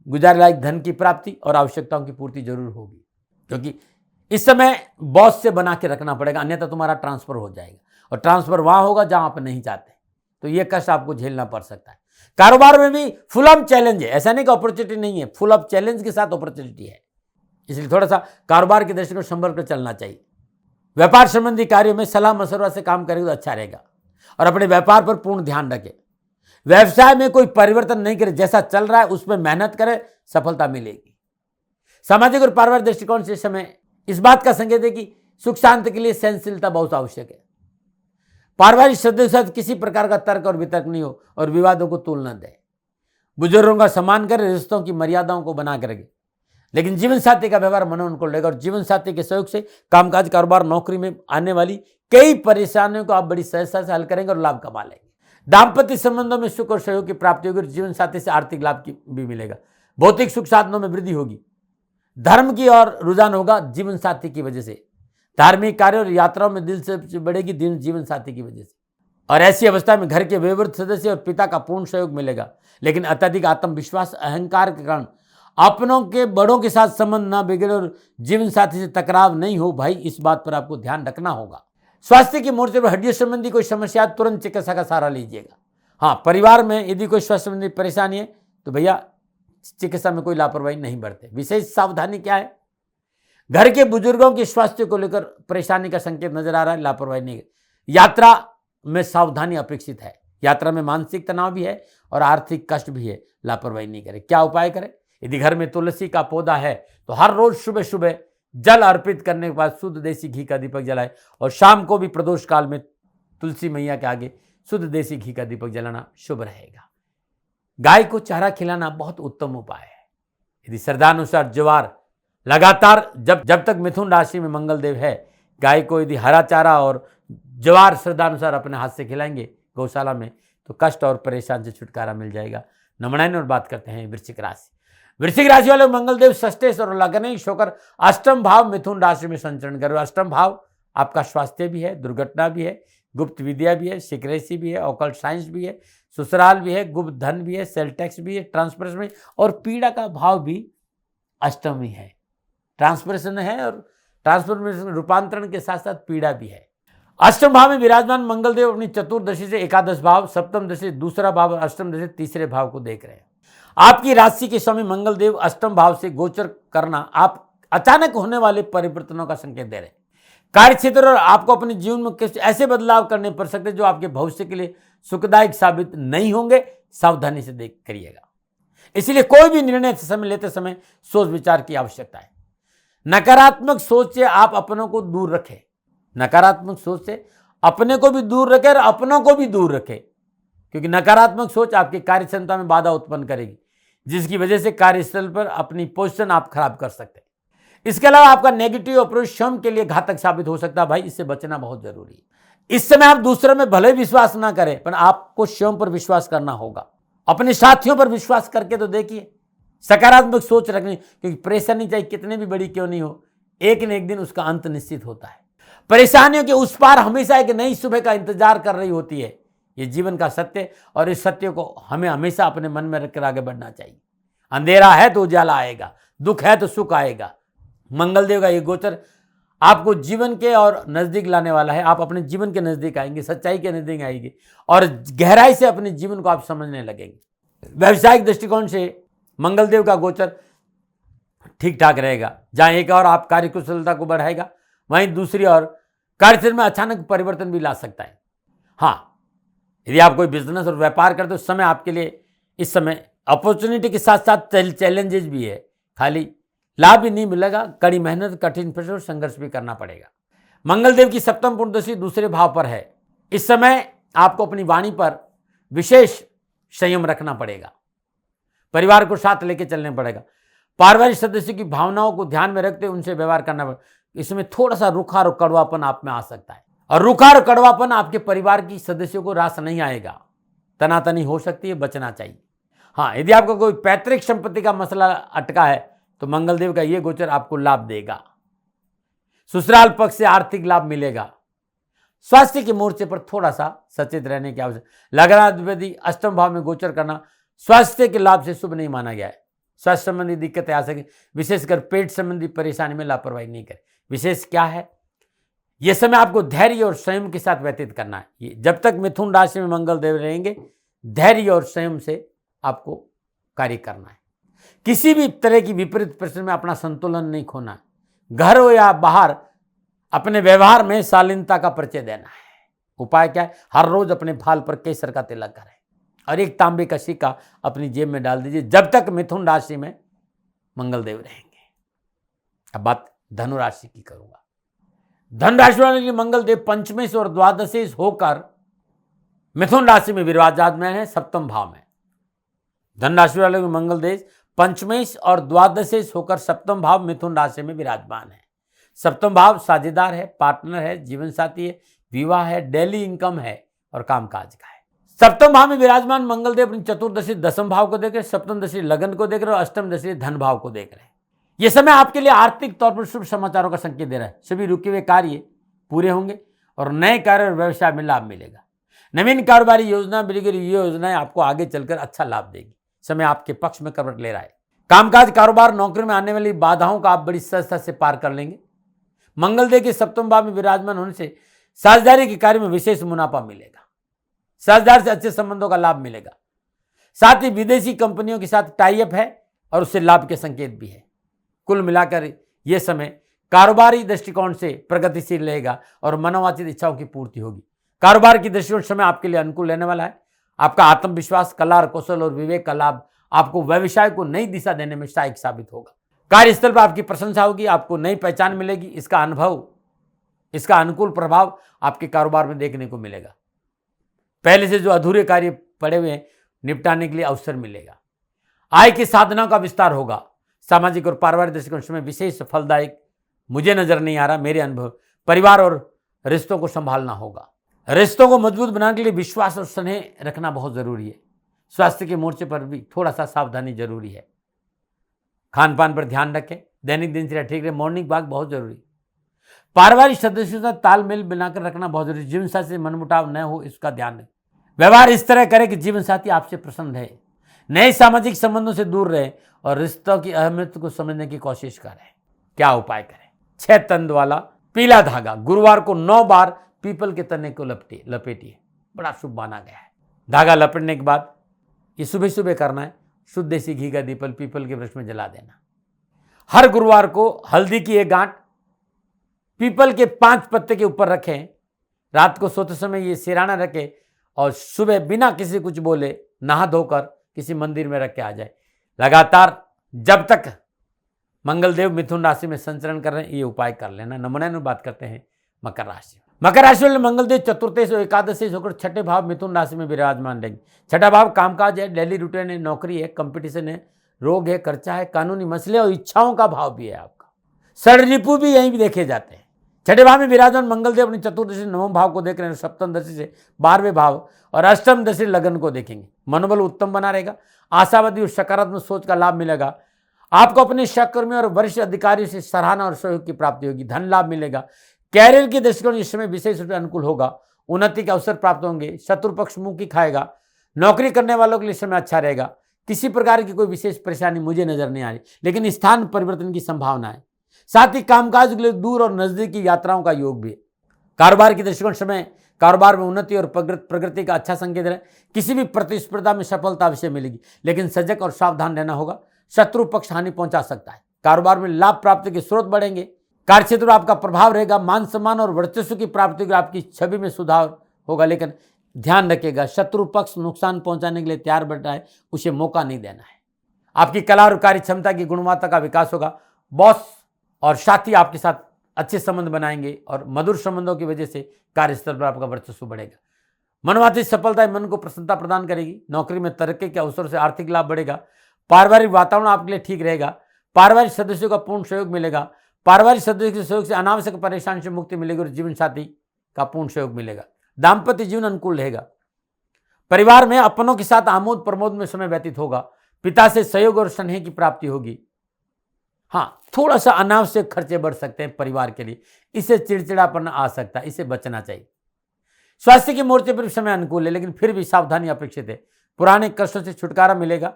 गुजारे लायक धन की प्राप्ति और आवश्यकताओं की पूर्ति जरूर होगी, क्योंकि इस समय बॉस से बना के रखना पड़ेगा, अन्यथा तुम्हारा ट्रांसफर हो जाएगा। और ट्रांसफर वहां होगा जहां आप नहीं चाहते, तो यह कष्ट आपको झेलना पड़ सकता है। कारोबार में भी फुल ऑफ चैलेंज है, ऐसा नहीं कि अपॉर्चुनिटी नहीं है, फुल ऑफ चैलेंज के साथ अपॉर्चुनिटी है। इसलिए थोड़ा सा कारोबार के दृष्टिकोण संभल कर चलना चाहिए। व्यापार संबंधी कार्यों में सलाह मशवरा से काम करेंगे तो अच्छा रहेगा। और अपने व्यापार पर पूर्ण ध्यान रखें। व्यवसाय में कोई परिवर्तन नहीं करे, जैसा चल रहा है उसमें मेहनत करें, सफलता मिलेगी। सामाजिक और पारिवारिक दृष्टिकोण से समय इस बात का संकेत है कि सुख शांति के लिए सहनशीलता बहुत आवश्यक है। पारिवारिक सदस्यों के साथ किसी प्रकार का तर्क और वितर्क नहीं हो और विवादों को तूल न दें। बुजुर्गों का सम्मान करें, रिश्तों की मर्यादाओं को बना कर रखें। लेकिन जीवन साथी का व्यवहार मनोनुकूल रहेगा और जीवन साथी के सहयोग से कामकाज, कारोबार, नौकरी में आने वाली कई परेशानियों को आप बड़ी सहजता से हल करेंगे और लाभ कमा लेंगे। दाम्पत्य संबंधों में सुख और सहयोग की प्राप्ति होगी और जीवन साथी से आर्थिक लाभ भी मिलेगा। भौतिक सुख साधनों में वृद्धि होगी। धर्म की ओर रुझान होगा जीवन साथी की वजह से। धार्मिक कार्यों और यात्राओं में दिलचस्पी बढ़ेगी जीवन साथी की वजह से। और ऐसी अवस्था में घर के वयोवृद्ध सदस्य और पिता का पूर्ण सहयोग मिलेगा। लेकिन अत्यधिक आत्मविश्वास, अहंकार के कारण अपनों के बड़ों के साथ संबंध ना बिगड़े और जीवन साथी से टकराव नहीं हो भाई, इस बात पर आपको ध्यान रखना होगा। स्वास्थ्य के मोर्चे पर हड्डी संबंधी कोई समस्या, तुरंत चिकित्सा का सहारा लीजिएगा। हाँ, परिवार में यदि कोई स्वास्थ्य संबंधी परेशानी है तो भैया चिकित्सा में कोई लापरवाही नहीं बरते। विशेष सावधानी क्या है? घर के बुजुर्गों के स्वास्थ्य को लेकर परेशानी का संकेत नजर आ रहा है, लापरवाही नहीं। यात्रा में सावधानी अपेक्षित है। यात्रा में मानसिक तनाव भी है और आर्थिक कष्ट भी है, लापरवाही नहीं करें। क्या उपाय करें? यदि घर में तुलसी का पौधा है तो हर रोज सुबह सुबह जल अर्पित करने के बाद शुद्ध देसी घी का दीपक जलाए और शाम को भी प्रदोष काल में तुलसी मैया के आगे शुद्ध देसी घी का दीपक जलाना शुभ रहेगा। गाय को चारा खिलाना बहुत उत्तम उपाय है। यदि श्रद्धानुसार ज्वार लगातार जब तक मिथुन राशि में मंगल देव है, गाय को यदि हरा चारा और ज्वार श्रद्धानुसार अपने हाथ से खिलाएंगे गौशाला में तो कष्ट और परेशान से छुटकारा मिल जाएगा। नमनाइन और बात करते हैं वृश्चिक राशि। वृश्चिक राशि वाले मंगल देव षष्ठेश और लग्नेश होकर अष्टम भाव मिथुन राशि में संचरण कर। अष्टम भाव आपका स्वास्थ्य भी है, दुर्घटना भी है, गुप्त विद्या भी है, सीक्रेसी भी है, ऑकल्ट साइंस भी है, ससुराल भी है, गुप्त धन भी है, सेल टैक्स भी है, ट्रांसफरेशन भी और पीड़ा का भाव भी अष्टम ही है। ट्रांसफरेशन है और ट्रांसफॉर्मेशन रूपांतरण के साथ साथ पीड़ा भी है। अष्टम भाव में विराजमान मंगल देव अपनी चतुर्दशी से एकादश भाव, सप्तम दशा दूसरा भाव, अष्टम दशा तीसरे भाव को देख रहे हैं। आपकी राशि के समय मंगल देव अष्टम भाव से गोचर करना आप अचानक होने वाले परिवर्तनों का संकेत दे रहे हैं। कार्य क्षेत्र और आपको अपने जीवन में कुछ ऐसे बदलाव करने पड़ सकते हैं जो आपके भविष्य के लिए सुखदायक साबित नहीं होंगे। सावधानी से देख करिएगा। इसलिए कोई भी निर्णय समय लेते समय सोच विचार की आवश्यकता है। नकारात्मक सोच से आप अपनों को दूर रखें। नकारात्मक सोच से अपने को भी दूर रखें और अपनों को भी दूर रखें, क्योंकि नकारात्मक सोच आपकी कार्य क्षमता में बाधा उत्पन्न करेगी, जिसकी वजह से कार्यस्थल पर अपनी पोजीशन आप खराब कर सकते हैं। इसके अलावा आपका नेगेटिव अप्रोच स्वयं के लिए घातक साबित हो सकता है। भाई, इससे बचना बहुत जरूरी है। इस समय आप दूसरों में भले विश्वास ना करें, पर आपको स्वयं पर विश्वास करना होगा। अपने साथियों पर विश्वास करके तो देखिए, सकारात्मक सोच रखनी, क्योंकि परेशानी चाहे कितने भी बड़ी क्यों नहीं हो, एक न एक दिन उसका अंत निश्चित होता है। परेशानियों के उस पार हमेशा एक नई सुबह का इंतजार कर रही होती है। ये जीवन का सत्य, और इस सत्य को हमें हमेशा अपने मन में रखकर आगे बढ़ना चाहिए। अंधेरा है तो उजाला आएगा, दुख है तो सुख आएगा। मंगल देव का ये गोचर आपको जीवन के और नजदीक लाने वाला है। आप अपने जीवन के नजदीक आएंगे, सच्चाई के नजदीक आएंगे और गहराई से अपने जीवन को आप समझने लगेंगे। व्यवसायिक दृष्टिकोण से मंगल देव का गोचर ठीक ठाक रहेगा। जहां एक और आप कार्यकुशलता को बढ़ाएगा, वहीं दूसरी ओर कार्यक्षेत्र में अचानक परिवर्तन भी ला सकता है। हाँ, यदि आप कोई बिजनेस और व्यापार करते हो, उस समय आपके लिए इस समय अपॉर्चुनिटी के साथ साथ चैलेंजेस भी है। खाली लाभ भी नहीं मिलेगा, कड़ी मेहनत, कठिन परिश्रम और संघर्ष भी करना पड़ेगा। मंगल देव की सप्तम पूर्णदशी दूसरे भाव पर है। इस समय आपको अपनी वाणी पर विशेष संयम रखना पड़ेगा। परिवार को साथ लेकर चलने पड़ेगा। पारिवारिक सदस्यों की भावनाओं को ध्यान में रखते उनसे व्यवहार करना पड़ेगा। इसमें थोड़ा सा रूखा और कड़वापन आप में आ सकता है, और रूखा और कड़वापन आपके परिवार की सदस्यों को रास नहीं आएगा। तनातनी हो सकती है, बचना चाहिए। हाँ, यदि आपको कोई पैतृक संपत्ति का मसला अटका है तो मंगल देव का यह गोचर आपको लाभ देगा। ससुराल पक्ष से आर्थिक लाभ मिलेगा। स्वास्थ्य के मोर्चे पर थोड़ा सा सचेत रहने की आवश्यकता। लग्नाधिपति अष्टम भाव में गोचर करना स्वास्थ्य के लाभ से शुभ नहीं माना गया है। स्वास्थ्य संबंधी दिक्कतें आ सके, विशेषकर पेट संबंधी परेशानी में लापरवाही नहीं करें। विशेष क्या है, यह समय आपको धैर्य और संयम के साथ व्यतीत करना है। जब तक मिथुन राशि में मंगल देव रहेंगे, धैर्य और संयम से आपको कार्य करना है। किसी भी तरह की विपरीत परिस्थिति में अपना संतुलन नहीं खोना है। घर हो या बाहर, अपने व्यवहार में शालीनता का परिचय देना है। उपाय क्या है, हर रोज अपने भाल पर केसर का तिलक करें और एक तांबे का सिक्का अपनी जेब में डाल दीजिए, जब तक मिथुन राशि में मंगल देव रहेंगे। अब बात धनु राशि की करूंगा। धन राशि वाले के मंगल देव पंचमेश और द्वादशेश होकर मिथुन राशि में विराजमान है, सप्तम भाव में। धन राशि वाले के मंगल देव पंचमेश और द्वादशेश होकर सप्तम भाव मिथुन राशि में विराजमान है। सप्तम भाव साझेदार है, पार्टनर है, जीवन साथी है, विवाह है, डेली इनकम है और कामकाज का है। सप्तम भाव में विराजमान मंगलदेव अपनी चतुर्दशी दसम भाव को देख रहे, सप्तम दशा लगन को देख रहे और अष्टम दशा धन भाव को देख रहे हैं। यह समय आपके लिए आर्थिक तौर पर शुभ समाचारों का संकेत दे रहा है। सभी रुके हुए कार्य पूरे होंगे और नए कार्य और व्यवसाय में लाभ मिलेगा। नवीन कारोबारी योजना मिलेगी, ये योजनाएं आपको आगे चलकर अच्छा लाभ देगी। समय आपके पक्ष में करवट ले रहा है। कामकाज, कारोबार, नौकरी में आने वाली बाधाओं का आप बड़ी सहजता से पार कर लेंगे। मंगलदेव के सप्तम भाव में विराजमान होने से साझेदारी के कार्य में विशेष मुनाफा मिलेगा। साझेदार से अच्छे संबंधों का लाभ मिलेगा। साथ ही विदेशी कंपनियों के साथ टाई अप है और उससे लाभ के संकेत भी है। कुल मिलाकर यह समय कारोबारी दृष्टिकोण से प्रगतिशील रहेगा और मनोवांछित इच्छाओं की पूर्ति होगी। कारोबार की दृष्टिकोण समय आपके लिए अनुकूल रहने वाला है। आपका आत्मविश्वास, कला, कौशल और विवेक का लाभ आपको व्यवसाय को नई दिशा देने में सहायक साबित होगा। कार्यस्थल पर आपकी प्रशंसा होगी, आपको नई पहचान मिलेगी। इसका अनुभव, इसका अनुकूल प्रभाव आपके कारोबार में देखने को मिलेगा। पहले से जो अधूरे कार्य पड़े हुए हैं, निपटाने के लिए अवसर मिलेगा। आय की साधनाओं का विस्तार होगा। सामाजिक और पारिवारिक दृष्टिकोण में विशेष फलदायक मुझे नजर नहीं आ रहा। मेरे अनुभव, परिवार और रिश्तों को संभालना होगा। रिश्तों को मजबूत बनाने के लिए विश्वास और स्नेह रखना बहुत जरूरी है। स्वास्थ्य के मोर्चे पर भी थोड़ा सा सावधानी जरूरी है। खान पान पर ध्यान रखें। दैनिक दिनचर्या ठीक रहे। मॉर्निंग वॉक बहुत जरूरी। पारिवारिक सदस्यों से तालमेल बनाकर रखना बहुत जरूरी। जीवन साथी से मनमुटाव न हो, इसका ध्यान रखें। व्यवहार इस तरह करें कि जीवन साथी आपसे प्रसन्न रहे। नए सामाजिक संबंधों से दूर रहे और रिश्तों की अहमियत को समझने की कोशिश करें। क्या उपाय करें? 6 तंद वाला पीला धागा गुरुवार को 9 बार पीपल के तने को लपेटिए। बड़ा शुभ माना गया है। धागा लपेटने के बाद ये सुबह सुबह करना है। शुद्ध देसी घी का दीपल पीपल के वृक्ष में जला देना। हर गुरुवार को हल्दी की एक गांठ पीपल के 5 पत्ते के ऊपर रखें। रात को सोते समय ये सिराना रखें और सुबह बिना किसी कुछ बोले नहा धोकर किसी मंदिर में रख के आ जाए। लगातार जब तक मंगलदेव मिथुन राशि में संचरण कर रहे हैं, ये उपाय कर लेना। नमूना में बात करते हैं मकर राशि। मकर राशि वाले मंगलदेव चतुर्थ और एकादशी होकर छठे भाव मिथुन राशि में विराजमान रहेंगे। छठा भाव कामकाज है, डेली रूटीन है, नौकरी है, कंपटीशन है, रोग है, खर्चा है, कानूनी मसले और इच्छाओं का भाव भी है आपका। षडरिपु भी यहीं भी देखे जाते हैं। छठे भाव में विराजमान मंगलदेव अपनी चतुर्दशी नवम भाव को देख रहे हैं। सप्तम दशा से 12वें भाव और अष्टम दशा लगन को देखेंगे। मनोबल उत्तम बना रहेगा। आशावादी और सकारात्मक सोच का लाभ मिलेगा। आपको अपने सहकर्मी और वरिष्ठ अधिकारियों से सराहना और सहयोग की प्राप्ति होगी। धन लाभ मिलेगा। कैरियर की दृष्टिकोण इस समय विशेष रूप से अनुकूल होगा। उन्नति के अवसर प्राप्त होंगे। शत्रु पक्ष मुंह की खाएगा। नौकरी करने वालों के लिए समय अच्छा रहेगा। किसी प्रकार की कोई विशेष परेशानी मुझे नजर नहीं आ रही, लेकिन स्थान परिवर्तन की संभावना है। साथ ही कामकाज के लिए दूर और नजदीकी यात्राओं का योग भी है। कारोबार की दृष्टिकोण समय कारोबार में उन्नति और प्रगति का अच्छा संकेत है। किसी भी प्रतिस्पर्धा में सफलता अवश्य मिलेगी, लेकिन सजग और सावधान रहना होगा। शत्रु पक्ष हानि पहुंचा सकता है। कारोबार में लाभ प्राप्ति के स्रोत बढ़ेंगे। कार्यक्षेत्र में आपका प्रभाव रहेगा। मान सम्मान और वर्चस्व की प्राप्ति का आपकी छवि में सुधार होगा, लेकिन ध्यान रखिएगा शत्रु पक्ष नुकसान पहुंचाने के लिए तैयार बैठा है, उसे मौका नहीं देना है। आपकी कला और कार्य क्षमता की गुणवत्ता का विकास होगा। बॉस और साथी आपके साथ अच्छे संबंध बनाएंगे और मधुर संबंधों की वजह से कार्यस्थल पर आपका वर्चस्व बढ़ेगा। मनोवांछित सफलता मन को प्रसन्नता प्रदान करेगी। नौकरी में तरक्की के अवसर से आर्थिक लाभ बढ़ेगा। पारिवारिक वातावरण आपके लिए ठीक रहेगा। पारिवारिक सदस्यों का पूर्ण सहयोग मिलेगा। पारिवारिक सदस्यों के सहयोग से अनावश्यक परेशानी से मुक्ति मिलेगी और जीवन साथी का पूर्ण सहयोग मिलेगा। दाम्पत्य जीवन अनुकूल रहेगा। परिवार में अपनों के साथ आमोद प्रमोद में समय व्यतीत होगा। पिता से सहयोग और स्नेह की प्राप्ति होगी। हाँ, थोड़ा सा अनावश्यक खर्चे बढ़ सकते हैं परिवार के लिए, इससे चिड़चिड़ापन आ सकता है, इसे बचना चाहिए। स्वास्थ्य के मोर्चे पर समय अनुकूल है, लेकिन फिर भी सावधानी अपेक्षित है। पुराने कष्टों से छुटकारा मिलेगा।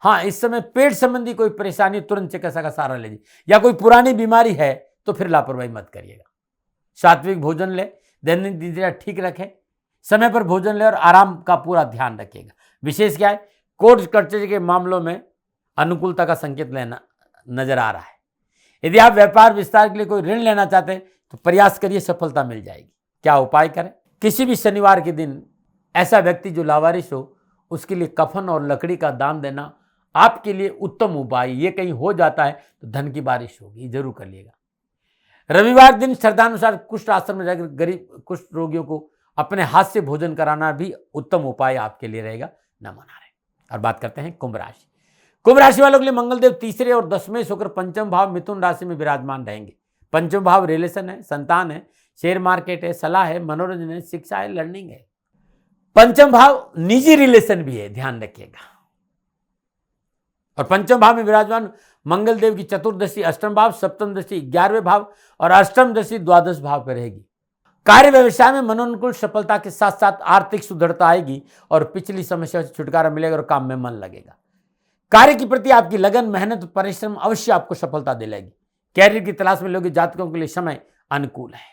हाँ, इस समय पेट संबंधी कोई परेशानी तुरंत चिकित्सा का सहारा लीजिए, या कोई पुरानी बीमारी है तो फिर लापरवाही मत करिएगा। सात्विक भोजन ले, दैनिक दिनचर्या ठीक रखें, समय पर भोजन ले और आराम का पूरा ध्यान रखिएगा। विशेष क्या है, कोर्ट कचहरी के मामलों में अनुकूलता का संकेत लेना नजर आ रहा है। यदि आप व्यापार विस्तार के लिए कोई ऋण लेना चाहते हैं तो प्रयास करिए, सफलता मिल जाएगी। क्या उपाय करें? किसी भी शनिवार के दिन ऐसा व्यक्ति जो लावारिस हो, उसके लिए कफन और लकड़ी का दान देना आपके लिए उत्तम उपाय। ये कहीं हो जाता है तो धन की बारिश होगी, जरूर करिएगा। रविवार दिन श्रद्धानुसार कुष्ठ आश्रम में जाकर गरीब कुष्ठ रोगियों को अपने हाथ से भोजन कराना भी उत्तम उपाय आपके लिए रहेगा। न मना रहे। और बात करते हैं कुंभ राशि। कुंभ राशि वालों के लिए मंगलदेव तीसरे और 10वें से होकर पंचम भाव मिथुन राशि में विराजमान रहेंगे। पंचम भाव रिलेशन है, संतान है, शेयर मार्केट है, सलाह है, मनोरंजन है, शिक्षा है, लर्निंग है। पंचम भाव निजी रिलेशन भी है, ध्यान रखिएगा। और पंचम भाव में विराजमान मंगल देव की चतुर्दशी अष्टम भाव, सप्तम दृष्टि 11वें भाव और अष्टम दृष्टि द्वादश भाव पर रहेगी। कार्य व्यवसाय में मनोनुकूल सफलता के साथ साथ आर्थिक सुदृढ़ता आएगी और पिछली समस्या से छुटकारा मिलेगा और काम में मन लगेगा। कार्य के प्रति आपकी लगन, मेहनत, परिश्रम अवश्य आपको सफलता दिलाएगी। कैरियर की तलाश में लोग जातकों के लिए समय अनुकूल है।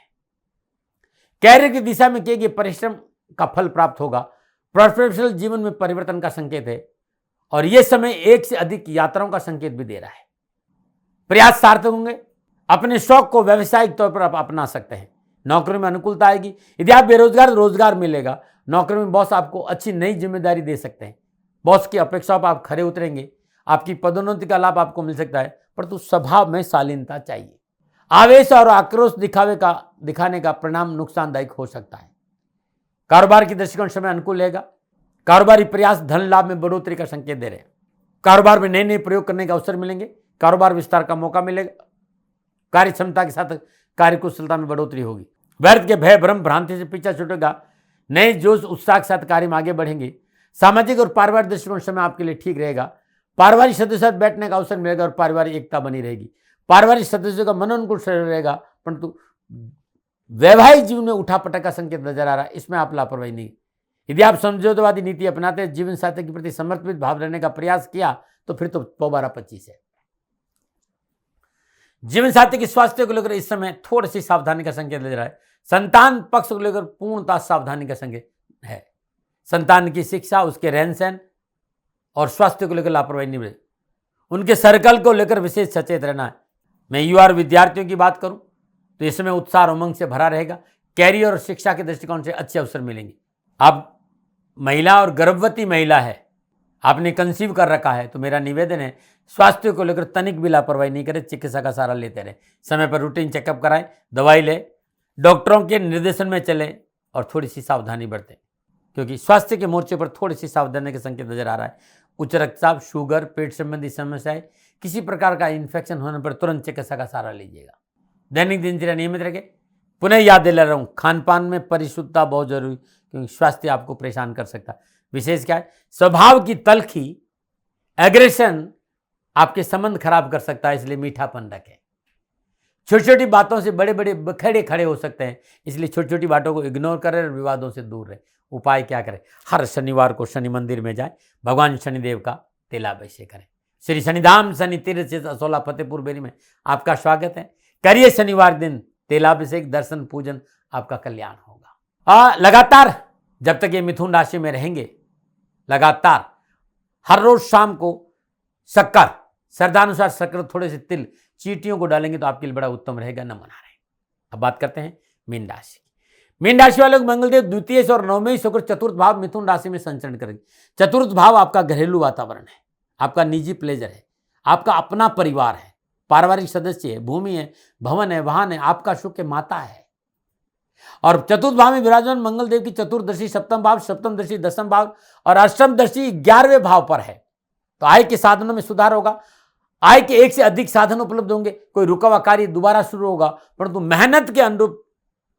कैरियर की दिशा में किए गए परिश्रम का फल प्राप्त होगा। प्रोफेशनल जीवन में परिवर्तन का संकेत है और यह समय एक से अधिक यात्राओं का संकेत भी दे रहा है। प्रयास सार्थक होंगे। अपने शौक को व्यावसायिक तौर पर आप अपना सकते हैं। नौकरी में अनुकूलता आएगी। यदि आप बेरोजगार, रोजगार मिलेगा। नौकरी में बॉस आपको अच्छी नई जिम्मेदारी दे सकते हैं। बॉस की अपेक्षाओं पर आप खरे उतरेंगे। आपकी पदोन्नति का लाभ आपको मिल सकता है, परंतु स्वभाव में शालीनता चाहिए। आवेश और आक्रोश दिखाने का परिणाम नुकसानदायक हो सकता है। कारोबार की दृष्टिकोण समय अनुकूल रहेगा। कारोबारी प्रयास धन लाभ में बढ़ोतरी का संकेत दे रहे हैं। कारोबार में नए नए प्रयोग करने का अवसर मिलेंगे। कारोबार विस्तार का मौका मिलेगा। कार्य क्षमता के साथ कार्य कुशलता में बढ़ोतरी होगी। व्यर्थ के भय, भ्रम, भ्रांति से पीछा छूटेगा। नए जोश, उत्साह के साथ कार्य में आगे बढ़ेंगे। सामाजिक और पारिवारिक दृष्टिकोण समय आपके लिए ठीक रहेगा। पारिवारिक सदस्यों के साथ बैठने का अवसर मिलेगा और पारिवारिक एकता बनी रहेगी। पारिवारिक सदस्यों का मनोनुकूल शरीर रहेगा, परंतु वैवाहिक जीवन में उठापटक का संकेत नजर आ रहा है। इसमें आप लापरवाही नहीं। यदि आप समझौतेवादी नीति अपनाते हैं, जीवन साथी के प्रति समर्पित भाव रहने का प्रयास किया, तो फिर तो 12-25 है। जीवन साथी के स्वास्थ्य को लेकर इस समय थोड़ी सी सावधानी का संकेत नजर आ रहा है। संतान पक्ष को लेकर पूर्णतः सावधानी का संकेत है। संतान की शिक्षा, उसके रहन सहन और स्वास्थ्य को लेकर लापरवाही नहीं बरतें। उनके सर्कल को लेकर विशेष सचेत रहना है। मैं युवा और विद्यार्थियों की बात करूं तो इस समय उत्साह और उमंग से भरा रहेगा। कैरियर और शिक्षा के दृष्टिकोण से अच्छे अवसर मिलेंगे। आप महिला और गर्भवती महिला है, आपने कंसीव कर रखा है, तो मेरा निवेदन है स्वास्थ्य को लेकर तनिक भी लापरवाही नहीं करें। चिकित्सा का सहारा लेते रहे। समय पर रूटीन चेकअप कराएं, दवाई लें, डॉक्टरों के निर्देशन में चलें और थोड़ी सी सावधानी बरतें, क्योंकि स्वास्थ्य के मोर्चे पर थोड़ी सी सावधानी के संकेत नजर आ रहा है। उच्च रक्तचाप, शुगर, पेट संबंधी समस्याएं, किसी प्रकार का इन्फेक्शन होने पर तुरंत चिकित्सा का सहारा लीजिएगा। दैनिक दिनचर्या नियमित रखें। पुनः याद दिला रहा हूँ, खान पान में परिशुद्धता बहुत जरूरी, क्योंकि स्वास्थ्य आपको परेशान कर सकता है। विशेष क्या है, स्वभाव की तलखी, एग्रेशन आपके संबंध खराब कर सकता है, इसलिए मीठापन रखें। छोटी छोटी बातों से बड़े बड़े बखेड़े खड़े हो सकते हैं, इसलिए छोटी छोटी बातों को इग्नोर करें और विवादों से दूर रहें। उपाय क्या करें, हर शनिवार को शनि मंदिर में जाएं, भगवान शनिदेव का तिलाभिषेक करें। श्री शनिधाम शनि तीर्थ से असोला फतेहपुर बेरी में आपका स्वागत है। करिए शनिवार दिन तिलाभिषेक, दर्शन, पूजन, आपका कल्याण होगा। लगातार जब तक ये मिथुन राशि में रहेंगे, लगातार हर रोज शाम को शक्कर, श्रद्धानुसार शक्कर, थोड़े से तिल, चींटियों को डालेंगे तो आपके लिए बड़ा उत्तम रहेगा। न मना रहे। अब बात करते हैं मीन राशि। मीन राशि वालों को मंगलदेव द्वितीय और नवमें होकर चतुर्थ भाव मिथुन राशि में संचरण करेंगे। चतुर्थ भाव आपका घरेलू वातावरण है, आपका निजी प्लेजर है, आपका अपना परिवार है, पारिवारिक सदस्य है, भूमि है, भवन है, वाहन है, आपका सुख के माता है। और चतुर्थ भाव में विराजमान मंगलदेव की चतुर्दशी सप्तम भाव, सप्तम दृष्टि दसम भाव और अष्टम दृष्टि 11वें भाव पर है। तो आय के साधनों में सुधार होगा। आय के एक से अधिक साधन उपलब्ध होंगे। कोई रुका हुआ कार्य दोबारा शुरू होगा, परंतु मेहनत के अनुरूप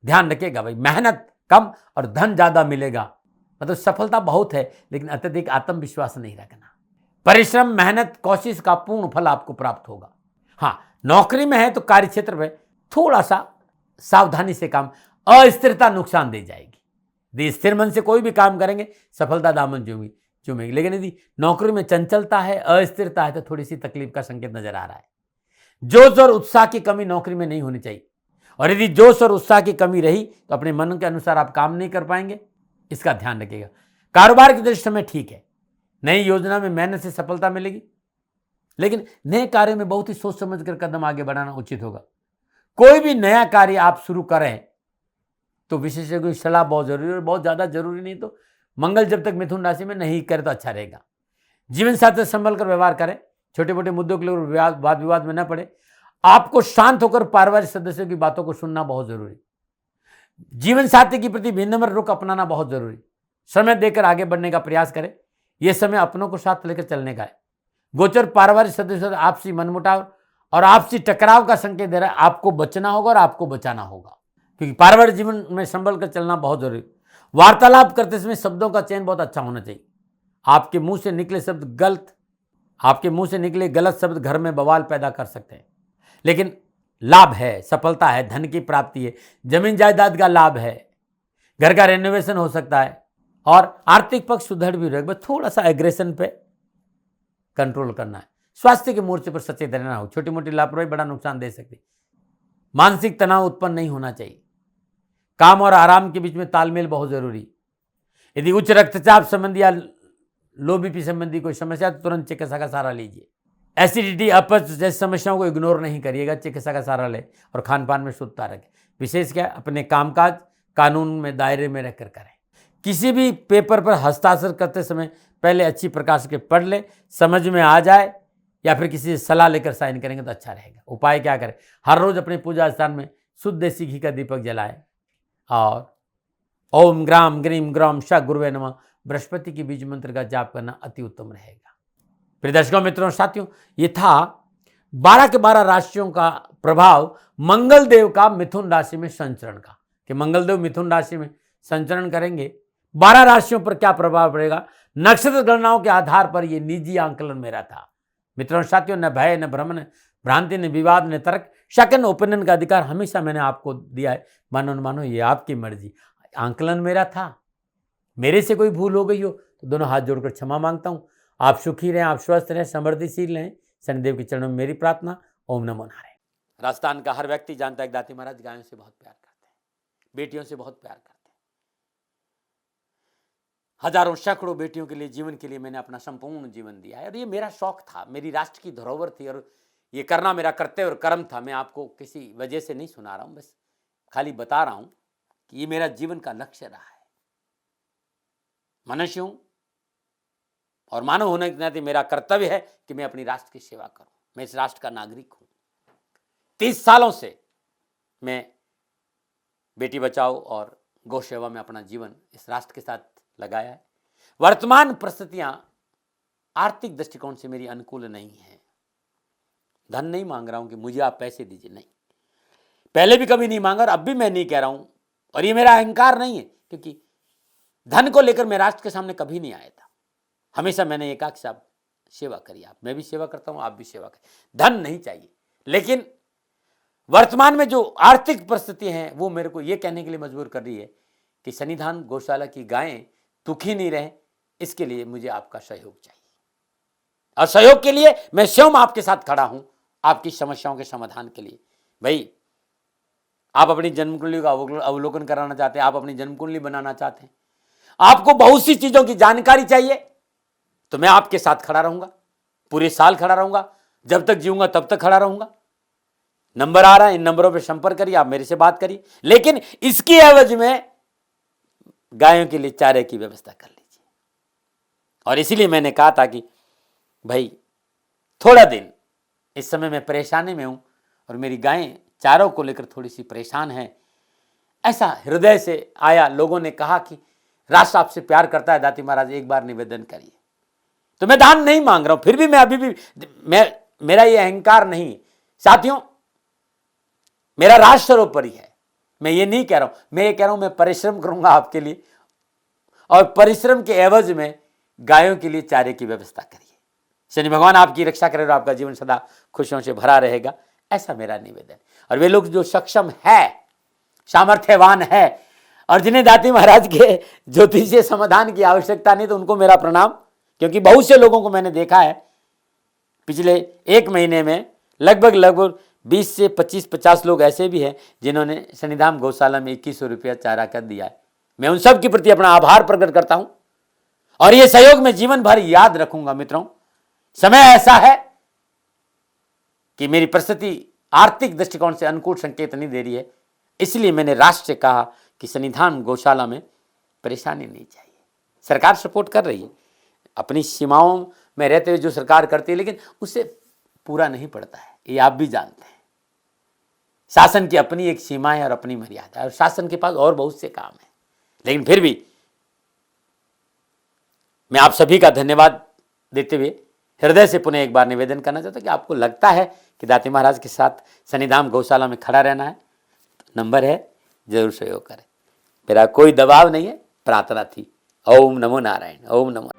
ध्यान रखिएगा भाई, मेहनत कम और धन ज्यादा मिलेगा। मतलब सफलता बहुत है, लेकिन अत्यधिक आत्मविश्वास नहीं रखना। परिश्रम, मेहनत, कोशिश का पूर्ण फल आपको प्राप्त होगा। हाँ, नौकरी में है तो कार्य क्षेत्र में थोड़ा सा सावधानी से काम, अस्थिरता नुकसान दे जाएगी। यदि स्थिर मन से कोई भी काम करेंगे, सफलता दामन चूमेगी। लेकिन यदि नौकरी में चंचलता है, अस्थिरता है, तो थोड़ी सी तकलीफ का संकेत नजर आ रहा है। जोश और उत्साह की कमी नौकरी में नहीं होनी चाहिए, और यदि जोश और उत्साह की कमी रही तो अपने मन के अनुसार आप काम नहीं कर पाएंगे, इसका ध्यान रखिएगा। कारोबार की दृष्टि में ठीक है। नई योजना में मेहनत से सफलता मिलेगी, लेकिन नए कार्य में बहुत ही सोच समझ कर कदम आगे बढ़ाना उचित होगा। कोई भी नया कार्य आप शुरू करें तो विशेषज्ञों की सलाह बहुत जरूरी है, और बहुत ज्यादा जरूरी नहीं तो मंगल जब तक मिथुन राशि में नहीं करे तो अच्छा रहेगा। जीवन साथी से संभल कर व्यवहार करें। छोटे मोटे मुद्दों के लिए वाद विवाद में न पड़े। आपको शांत होकर पारिवारिक सदस्यों की बातों को सुनना बहुत जरूरी। जीवन साथी के प्रति विनम्र रुख अपनाना बहुत जरूरी। समय देकर आगे बढ़ने का प्रयास करें। यह समय अपनों को साथ लेकर चलने का है। गोचर पारिवारिक सदस्यों से आपसी मनमुटाव और आपसी टकराव का संकेत दे रहा है। आपको बचना होगा और आपको बचाना होगा, क्योंकि पारिवारिक जीवन में संभल कर चलना बहुत जरूरी। वार्तालाप करते समय शब्दों का चयन बहुत अच्छा होना चाहिए। आपके मुंह से निकले गलत शब्द घर में बवाल पैदा कर सकते हैं। लेकिन लाभ है, सफलता है, धन की प्राप्ति है, जमीन जायदाद का लाभ है, घर का रेनोवेशन हो सकता है और आर्थिक पक्ष सुदृढ़ भी रहेगा। बस थोड़ा सा एग्रेशन पे कंट्रोल करना है। स्वास्थ्य के मोर्चे पर सचेत रहना हो। छोटी मोटी लापरवाही बड़ा नुकसान दे सकती है। मानसिक तनाव उत्पन्न नहीं होना चाहिए। काम और आराम के बीच में तालमेल बहुत जरूरी। यदि उच्च रक्तचाप संबंधी या लो बीपी संबंधी कोई समस्या तो तुरंत चिकित्सा का सहारा लीजिए। एसिडिटी, अपच जैसी समस्याओं को इग्नोर नहीं करिएगा, चिकित्सा का सहारा लें और खान पान में शुद्धता रखें। विशेष क्या, अपने कामकाज कानून में दायरे में रहकर करें। किसी भी पेपर पर हस्ताक्षर करते समय पहले अच्छी प्रकार से पढ़ ले, समझ में आ जाए या फिर किसी से सलाह लेकर साइन करेंगे तो अच्छा रहेगा। उपाय क्या करें, हर रोज अपने पूजा स्थान में शुद्ध देसी घी का दीपक जलाएं और ओम ग्राम ग्रीम ग्राम श गुरुवे नमः बृहस्पति के बीज मंत्र का जाप करना अति उत्तम रहेगा। प्रिय दर्शकों, मित्रों, साथियों, ये था 12 के 12 राशियों का प्रभाव मंगल देव का मिथुन राशि में संचरण का, कि मंगल देव मिथुन राशि में संचरण करेंगे, 12 राशियों पर क्या प्रभाव पड़ेगा। नक्षत्र गणनाओं के आधार पर यह निजी आंकलन मेरा था। मित्रों, साथियों, न भय, न भ्रम, न भ्रांति, न विवाद, न तर्क, सेकंड ओपिनियन का अधिकार हमेशा मैंने आपको दिया है। मानो न मानो, ये आपकी मर्जी। आंकलन मेरा था, मेरे से कोई भूल हो गई हो तो दोनों हाथ जोड़कर क्षमा मांगता हूं। आप सुखी रहें, आप स्वस्थ रहें, समृद्धिशील रहें। शनिदेव के चरणों में मेरी प्रार्थना। ओम नमो नारायण। राजस्थान का हर व्यक्ति जानता है कि दाती महाराज गायों से बहुत प्यार करते हैं, बेटियों से बहुत प्यार करते हैं। हजारों सैकड़ों बेटियों के लिए, जीवन के लिए मैंने अपना संपूर्ण जीवन दिया है और ये मेरा शौक था, मेरी राष्ट्र की धरोहर थी और ये करना मेरा कर्तव्य और कर्म था। मैं आपको किसी वजह से नहीं सुना रहा हूं, बस खाली बता रहा हूं कि ये मेरा जीवन का लक्ष्य रहा है। मनुष्य हूं और मानव होने के नाते मेरा कर्तव्य है कि मैं अपनी राष्ट्र की सेवा करूं। मैं इस राष्ट्र का नागरिक हूं। 30 सालों से मैं बेटी बचाओ और गौ सेवा में अपना जीवन इस राष्ट्र के साथ लगाया है। वर्तमान परिस्थितियां आर्थिक दृष्टिकोण से मेरी अनुकूल नहीं है। धन नहीं मांग रहा हूं कि मुझे आप पैसे दीजिए, नहीं, पहले भी कभी नहीं मांगा और अब भी मैं नहीं कह रहा हूं। और ये मेरा अहंकार नहीं है, क्योंकि धन को लेकर मैं राष्ट्र के सामने कभी नहीं आया था। हमेशा मैंने ये कहा कि साहब सेवा करिए, आप, मैं भी सेवा करता हूं, आप भी सेवा करें। धन नहीं चाहिए, लेकिन वर्तमान में जो आर्थिक परिस्थिति है वो मेरे को ये कहने के लिए मजबूर कर रही है कि सन्निधान गौशाला की गायें दुखी नहीं रहे, इसके लिए मुझे आपका सहयोग चाहिए। और सहयोग के लिए मैं स्वयं आपके साथ खड़ा हूं, आपकी समस्याओं के समाधान के लिए। भाई, आप अपनी जन्म कुंडली का अवलोकन कराना चाहते हैं, आप अपनी जन्म कुंडली बनाना चाहते हैं, आपको बहुत सी चीजों की जानकारी चाहिए, तो मैं आपके साथ खड़ा रहूंगा, पूरे साल खड़ा रहूंगा, जब तक जीऊंगा तब तक खड़ा रहूंगा। नंबर आ रहा है, इन नंबरों पर संपर्क करिए, आप मेरे से बात करिए, लेकिन इसकी एवज में गायों के लिए चारे की व्यवस्था कर लीजिए। और इसीलिए मैंने कहा था कि भाई थोड़ा दिन, इस समय मैं परेशानी में हूं और मेरी गायें चारों को लेकर थोड़ी सी परेशान है। ऐसा हृदय से आया, लोगों ने कहा कि राष्ट्र आपसे प्यार करता है दाती महाराज, एक बार निवेदन करिए। तो मैं दान नहीं मांग रहा हूं, फिर भी मैं अभी भी, मेरा ये अहंकार नहीं है साथियों, मेरा राष्ट्र सर्वोपरि है। मैं ये नहीं कह रहा हूं, मैं ये कह रहा हूं मैं परिश्रम करूंगा आपके लिए, और परिश्रम के एवज में गायों के लिए चारे की व्यवस्था करिए। शनि भगवान आपकी रक्षा करे और आपका जीवन सदा खुशियों से भरा रहेगा, ऐसा मेरा निवेदन। और वे लोग जो सक्षम है, सामर्थ्यवान है और जिन्हें दाती महाराज के ज्योतिषीय समाधान की आवश्यकता नहीं, तो उनको मेरा प्रणाम। क्योंकि बहुत से लोगों को मैंने देखा है पिछले 1 महीने में, लगभग 20 से 25-50 लोग ऐसे भी हैं जिन्होंने सन्निधान गौशाला में 2100 रुपया चारा कर दिया है। मैं उन सब के प्रति अपना आभार प्रकट करता हूं और ये सहयोग में जीवन भर याद रखूंगा। मित्रों, समय ऐसा है कि मेरी परिस्थिति आर्थिक दृष्टिकोण से अनुकूल संकेत नहीं दे रही है, इसलिए मैंने राष्ट्र से कहा कि सन्निधान गौशाला में परेशानी नहीं चाहिए। सरकार सपोर्ट कर रही है, अपनी सीमाओं में रहते हुए जो सरकार करती है, लेकिन उससे पूरा नहीं पड़ता है, ये आप भी जानते हैं। शासन की अपनी एक सीमा है और अपनी मर्यादा है, और शासन के पास और बहुत से काम है। लेकिन फिर भी मैं आप सभी का धन्यवाद देते हुए हृदय से पुनः एक बार निवेदन करना चाहता हूं कि आपको लगता है कि दाती महाराज के साथ सन्निधान गौशाला में खड़ा रहना है, तो नंबर है, जरूर सहयोग करें। मेरा कोई दबाव नहीं है, પ્રાર્થનાથી. ઓમ નમો નારાયણ. ઓમ નમો.